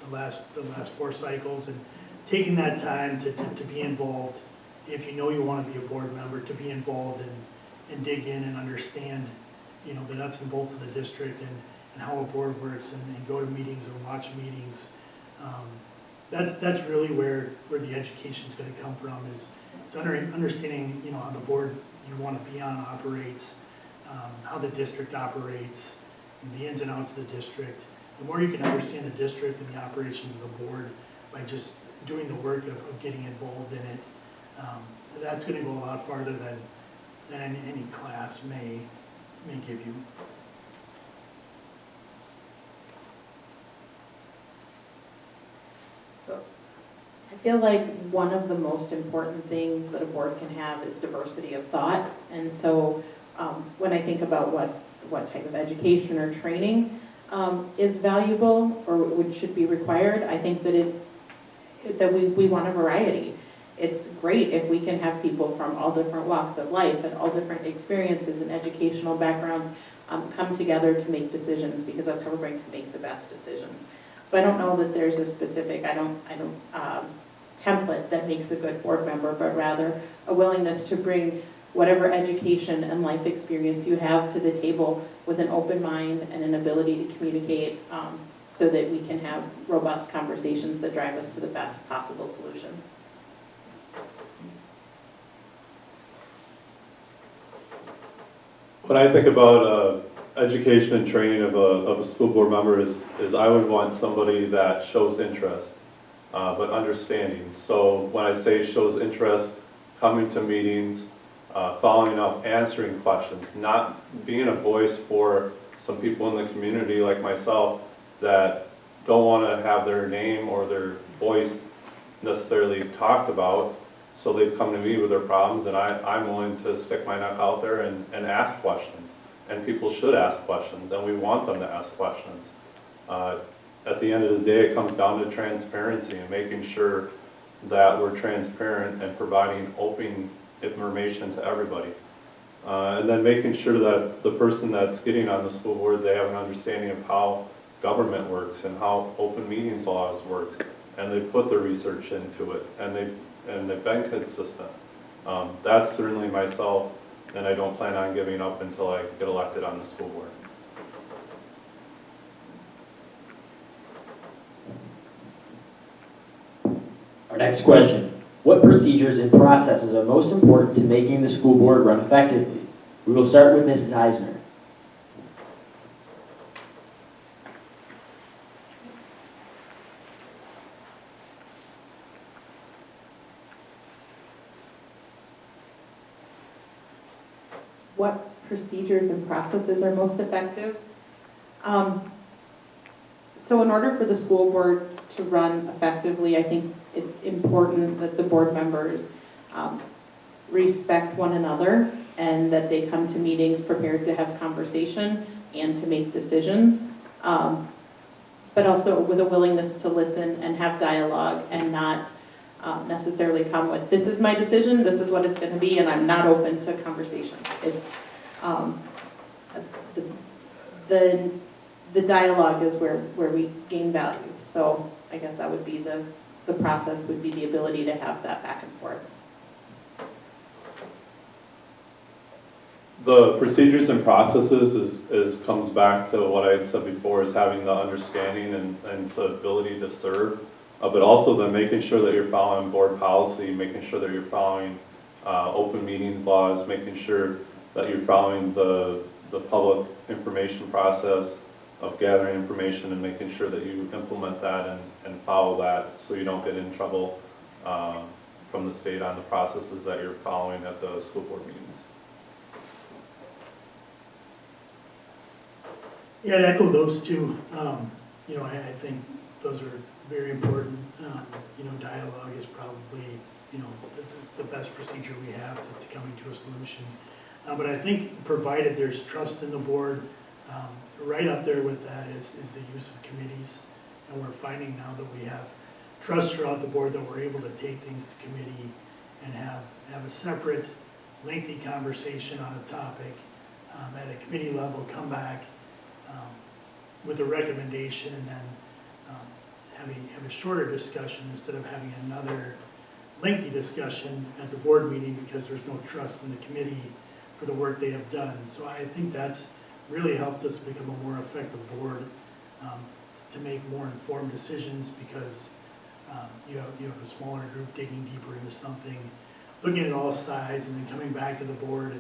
the last 4 cycles, and taking that time to be involved. If you want to be a board member, to be involved and dig in and understand, the nuts and bolts of the district and how a board works, and go to meetings and watch meetings. That's really where the education is going to come from. It's understanding, how the board you want to be on operates, how the district operates, and the ins and outs of the district. The more you can understand the district and the operations of the board by just doing the work of getting involved in it, that's going to go a lot farther than any class may give you. So I feel like one of the most important things that a board can have is diversity of thought. And so when I think about what type of education or training is valuable or should be required, I think that we want a variety. It's great if we can have people from all different walks of life and all different experiences and educational backgrounds come together to make decisions, because that's how we're going to make the best decisions. So I don't know that there's a specific, template that makes a good board member, but rather a willingness to bring whatever education and life experience you have to the table with an open mind and an ability to communicate so that we can have robust conversations that drive us to the best possible solution. When I think about education and training of a school board member is I would want somebody that shows interest, but understanding. So when I say shows interest, coming to meetings, following up, answering questions, not being a voice for some people in the community like myself that don't want to have their name or their voice necessarily talked about. So they've come to me with their problems, and I'm willing to stick my neck out there and ask questions. And people should ask questions, and we want them to ask questions. At the end of the day, it comes down to transparency and making sure that we're transparent and providing open information to everybody. And then making sure that the person that's getting on the school board, they have an understanding of how government works and how open meetings laws work. And they put their research into it, and they've been consistent. That's certainly myself, and I don't plan on giving up until I get elected on the school board. Our next question. What procedures and processes are most important to making the school board run effectively? We will start with Mrs. Heisner. What procedures and processes are most effective? So in order for the school board to run effectively, I think it's important that the board members respect one another and that they come to meetings prepared to have conversation and to make decisions, but also with a willingness to listen and have dialogue and not necessarily come with, this is my decision, this is what it's going to be, and I'm not open to conversation. It's the dialogue is where we gain value. So I guess that would be the process, would be the ability to have that back and forth. The procedures and processes comes back to what I had said before, is having the understanding and the ability to serve, but also then making sure that you're following board policy, making sure that you're following open meetings laws, making sure that you're following the public information process of gathering information and making sure that you implement that and follow that so you don't get in trouble from the state on the processes that you're following at the school board meetings. Yeah, to echo those two, I think those are very important. Dialogue is probably, the best procedure we have to coming to a solution. But I think provided there's trust in the board, right up there with that is the use of committees. And we're finding now that we have trust throughout the board that we're able to take things to committee and have a separate lengthy conversation on a topic at a committee level, come back with a recommendation, and then have a shorter discussion instead of having another lengthy discussion at the board meeting because there's no trust in the committee for the work they have done. So I think that's really helped us become a more effective board to make more informed decisions because you have a smaller group digging deeper into something, looking at all sides, and then coming back to the board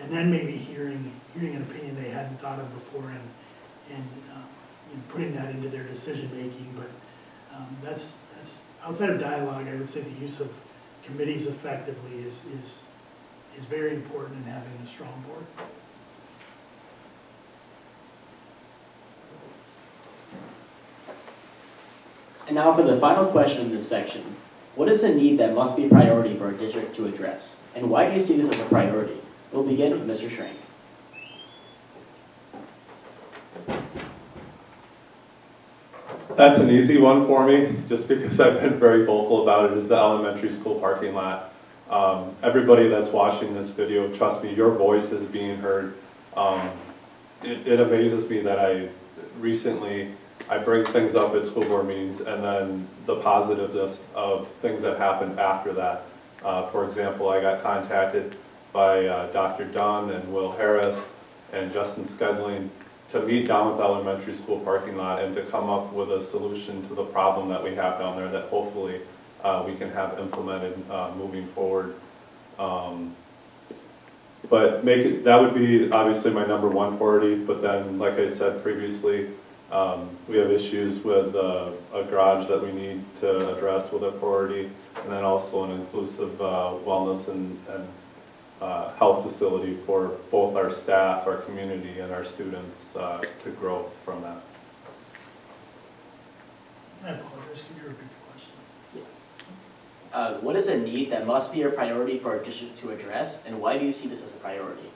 and then maybe hearing an opinion they hadn't thought of before and putting that into their decision making. But that's outside of dialogue. I would say the use of committees effectively is very important in having a strong board. And now for the final question in this section. What is a need that must be a priority for our district to address? And why do you see this as a priority? We'll begin with Mr. Schrank. That's an easy one for me, just because I've been very vocal about it, is the elementary school parking lot. Everybody that's watching this video, trust me, your voice is being heard. It amazes me that I bring things up at school board meetings, and then the positiveness of things that happened after that. For example, I got contacted by Dr. Dunn and Will Harris and Justin Skedling to meet down with the elementary school parking lot and to come up with a solution to the problem that we have down there that hopefully we can have implemented moving forward. But that would be obviously my #1 priority, but then like I said previously, we have issues with a garage that we need to address with a priority, and then also an inclusive wellness and health facility for both our staff, our community, and our students to grow from that. I apologize, can you repeat the question? What is a need that must be a priority for our district to address, and why do you see this as a priority?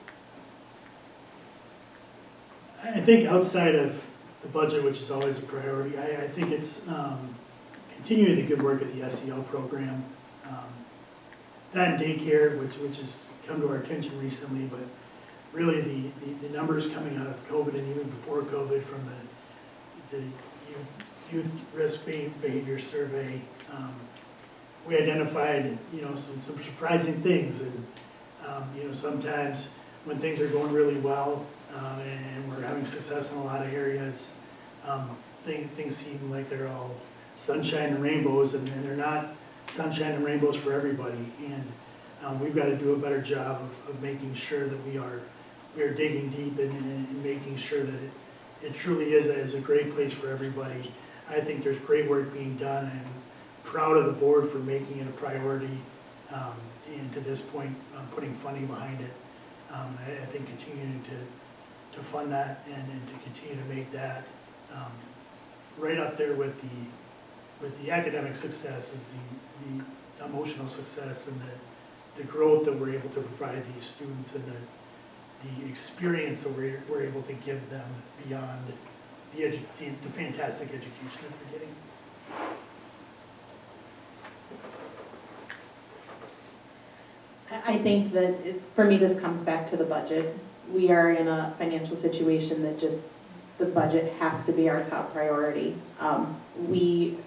I think outside of the budget, which is always a priority, I think it's continuing the good work of the SEL program. That and daycare, which has come to our attention recently, but really the numbers coming out of COVID and even before COVID from the youth risk behavior survey, we identified, some surprising things, and, sometimes when things are going really well, and we're having success in a lot of areas, things seem like they're all sunshine and rainbows, and they're not sunshine and rainbows for everybody. And we've got to do a better job of making sure that we are digging deep and making sure that it truly is a great place for everybody. I think there's great work being done, and proud of the board for making it a priority, and to this point, putting funding behind it. I think continuing to fund that and to continue to make that right up there with the academic success is the emotional success and the growth that we're able to provide these students and the experience that we're able to give them beyond the fantastic education that they're getting. I think that, for me, this comes back to the budget. We are in a financial situation that the budget has to be our top priority. We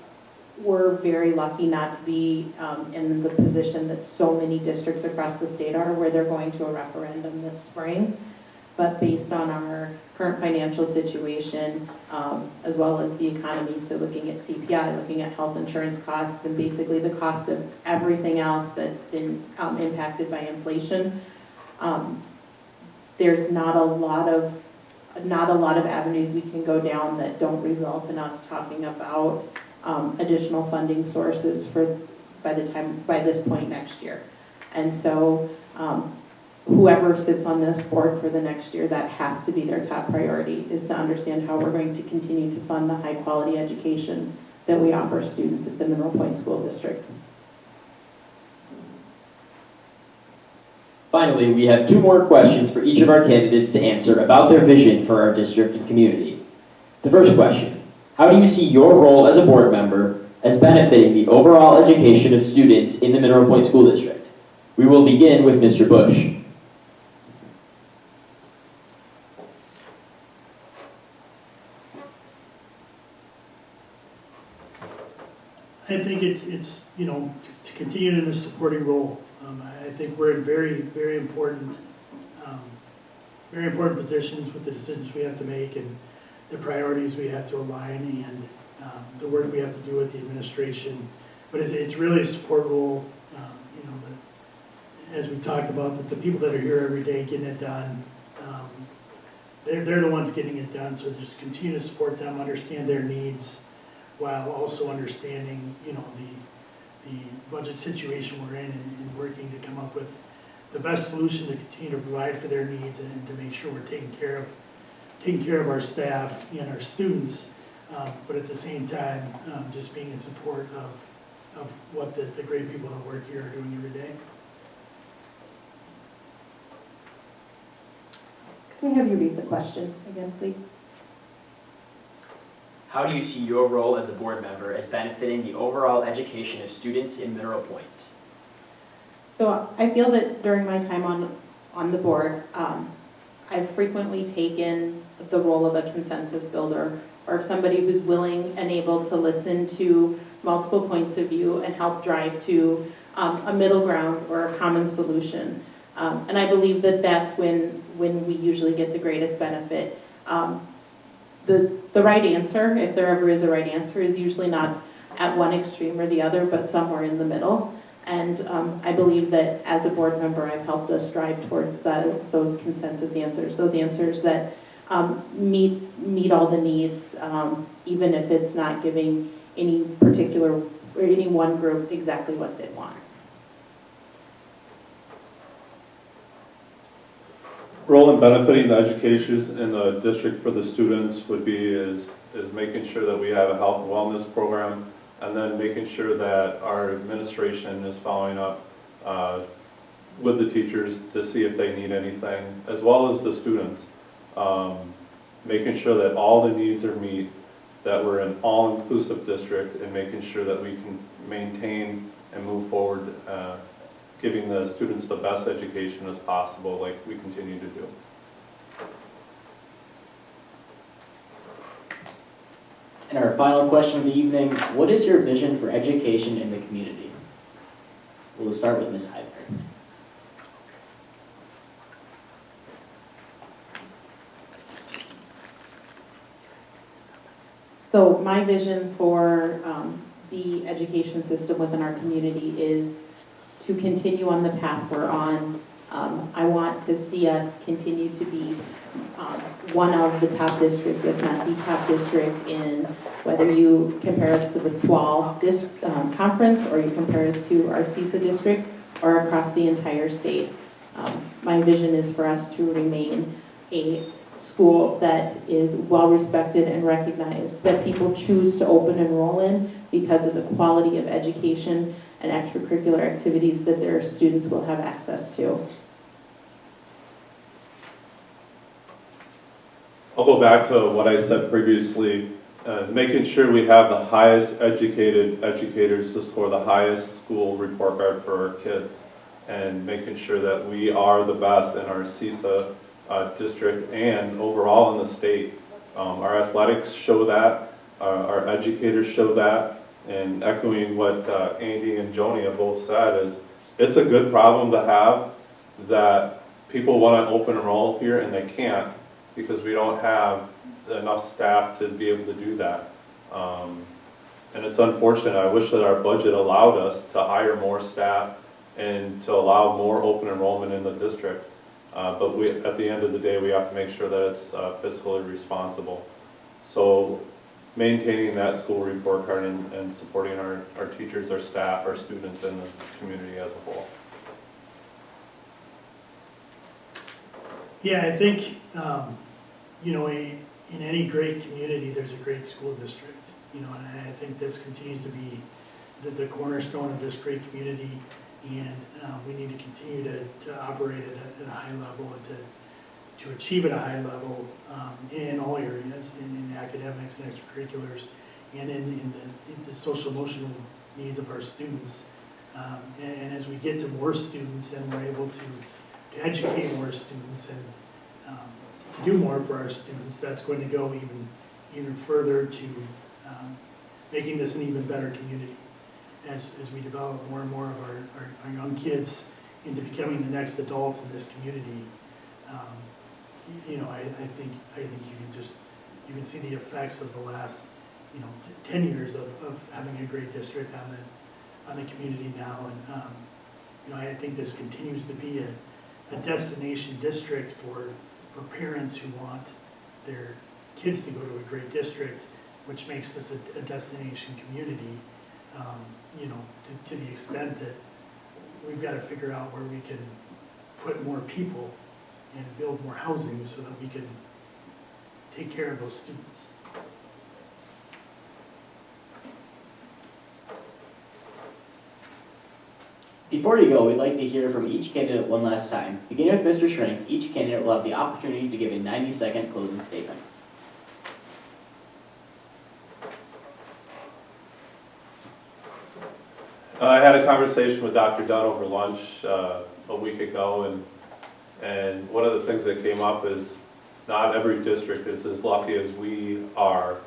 were very lucky not to be in the position that so many districts across the state are, where they're going to a referendum this spring. But based on our current financial situation, as well as the economy, so looking at CPI, looking at health insurance costs, and basically the cost of everything else that's been impacted by inflation, there's not a lot of avenues we can go down that don't result in us talking about additional funding sources by this point next year. And so whoever sits on this board for the next year, that has to be their top priority, is to understand how we're going to continue to fund the high quality education that we offer students at the Mineral Point School District. Finally, we have 2 more questions for each of our candidates to answer about their vision for our district and community. The first question: how do you see your role as a board member as benefiting the overall education of students in the Mineral Point School District? We will begin with Mr. Busch. I think it's to continue in a supporting role. I think we're in very important positions with the decisions we have to make and the priorities we have to align and the work we have to do with the administration. But it's really a support role. As we talked about, the people that are here every day getting it done, they're the ones getting it done. So just continue to support them, understand their needs, while also understanding, the budget situation we're in and working to come up with the best solution to continue to provide for their needs and to make sure we're taking care of our staff and our students, but at the same time, just being in support of what the great people that work here are doing every day. Can I have you read the question again, please? how do you see your role as a board member as benefiting the overall education of students in Mineral Point? So I feel that during my time on the board, I've frequently taken the role of a consensus builder, or somebody who's willing and able to listen to multiple points of view and help drive to a middle ground or a common solution. And I believe that that's when we usually get the greatest benefit. The right answer, if there ever is a right answer, is usually not at one extreme or the other, but somewhere in the middle. And I believe that as a board member, I've helped us strive towards those consensus answers, those answers that meet all the needs, even if it's not giving any particular or any one group exactly what they want. Role in benefiting the education in the district for the students would be is making sure that we have a health and wellness program, and then making sure that our administration is following up with the teachers to see if they need anything, as well as the students. Making sure that all the needs are met, that we're an all-inclusive district, and making sure that we can maintain and move forward, giving the students the best education as possible, like we continue to do. And our final question of the evening, what is your vision for education in the community? We'll start with Ms. Heisner. So my vision for the education system within our community is to continue on the path we're on. I want to see us continue to be one of the top districts, if not the top district, in whether you compare us to the SWAL conference or you compare us to our CISA district or across the entire state. My vision is for us to remain a school that is well respected and recognized, that people choose to open enroll in because of the quality of education and extracurricular activities that their students will have access to. I'll go back to what I said previously, making sure we have the highest educated educators to score the highest school report card for our kids, and making sure that we are the best in our CISA district and overall in the state. Our athletics show that, our educators show that, and echoing what Andy and Joni have both said is, it's a good problem to have that people want to open enroll here and they can't because we don't have enough staff to be able to do that. And it's unfortunate. I wish that our budget allowed us to hire more staff and to allow more open enrollment in the district. But at the end of the day, we have to make sure that it's fiscally responsible. So maintaining that school report card and supporting our teachers, our staff, our students, and the community as a whole. Yeah, I think, you know, in any great community, there's a great school district, you know, and I think this continues to be the cornerstone of this great community, and we need to continue to operate at a high level and to achieve at a high level in all areas, in academics and extracurriculars, and in the social emotional needs of our students. And as we get to more students and we're able to educate more students and to do more for our students, that's going to go even further to making this an even better community as we develop more and more of our young kids into becoming the next adults in this community. You know, I think you can see the effects of the last 10 years of having a great district on the community now, and you know, I think this continues to be a destination district for parents who want their kids to go to a great district, which makes this a destination community. You know, to the extent that we've got to figure out where we can put more people and build more housing so that we can take care of those students. Before you go, we'd like to hear from each candidate one last time. Beginning with Mr. Schrank, each candidate will have the opportunity to give a 90-second closing statement. I had a conversation with Dr. Dunn over lunch a week ago, and one of the things that came up is not every district is as lucky as we are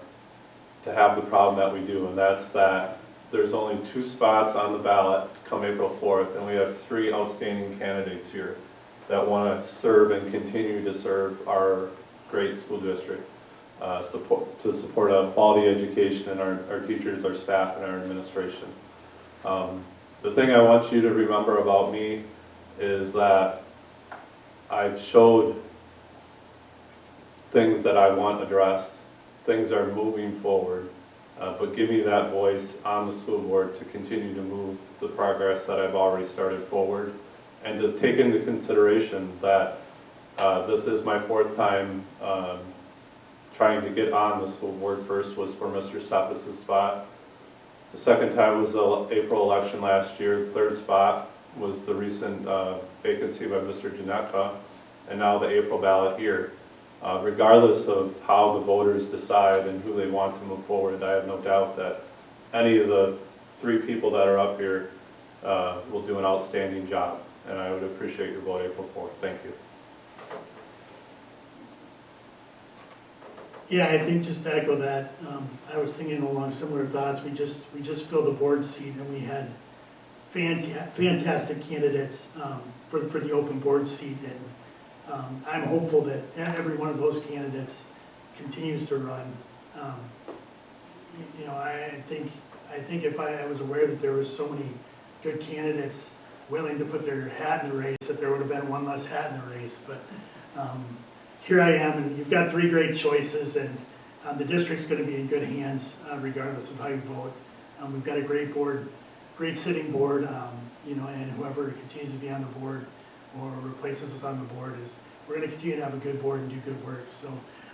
to have the problem that we do, and that's that there's only 2 spots on the ballot come April 4th, and we have 3 outstanding candidates here that want to serve and continue to serve our great school district, to support a quality education in our teachers, our staff, and our administration. The thing I want you to remember about me is that I've showed things that I want addressed. Things are moving forward, but give me that voice on the school board to continue to move the progress that I've already started forward, and to take into consideration that this is my 4th time trying to get on the school board. First was for Mr. Steffes' spot. The second time was the April election last year. The 3rd spot was the recent vacancy by Mr. Janetka, and now the April ballot here. Regardless of how the voters decide and who they want to move forward, I have no doubt that any of the 3 people that are up here will do an outstanding job, and I would appreciate your vote April 4th. Thank you. Yeah, I think just to echo that, I was thinking along similar thoughts. We just filled the board seat, and we had fantastic candidates for the open board seat, and I'm hopeful that every one of those candidates continues to run. You know, I think if I was aware that there was so many good candidates willing to put their hat in the race, that there would have been one less hat in the race. But here I am, and you've got 3 great choices, and the district's going to be in good hands regardless of how you vote. We've got a great board, great sitting board, you know, and whoever continues to be on the board or replaces us on the board we're going to continue to have a good board and do good work. So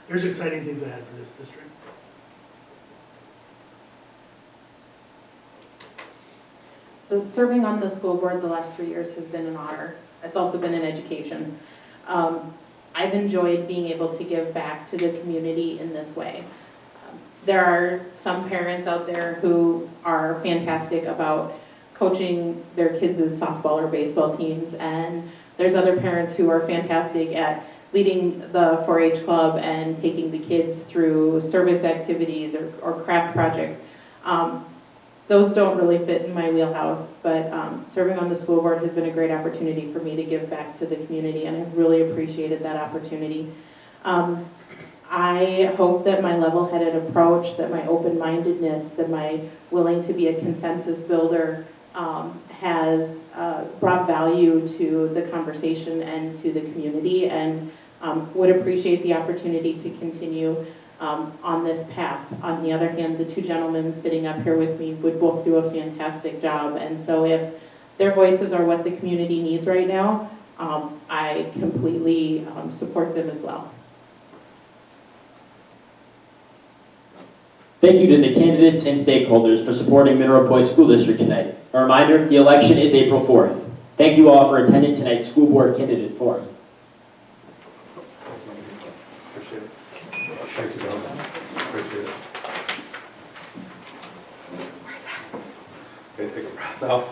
there's exciting things ahead for this district. So serving on the school board the last 3 years has been an honor. It's also been an education. I've enjoyed being able to give back to the community in this way. There are some parents out there who are fantastic about coaching their kids' softball or baseball teams, and there's other parents who are fantastic at leading the 4-H club and taking the kids through service activities or craft projects. Those don't really fit in my wheelhouse, but serving on the school board has been a great opportunity for me to give back to the community, and I've really appreciated that opportunity. I hope that my level-headed approach, that my open-mindedness, that my willing to be a consensus builder has brought value to the conversation and to the community, and would appreciate the opportunity to continue on this path. On the other hand, the 2 gentlemen sitting up here with me would both do a fantastic job, and so if their voices are what the community needs right now, I completely support them as well. Thank you to the candidates and stakeholders for supporting Mineral Point School District tonight. A reminder, the election is April 4th. Thank you all for attending tonight's school board candidate forum. Appreciate it. Thank you, Bill. Appreciate it. Okay, take a breath now.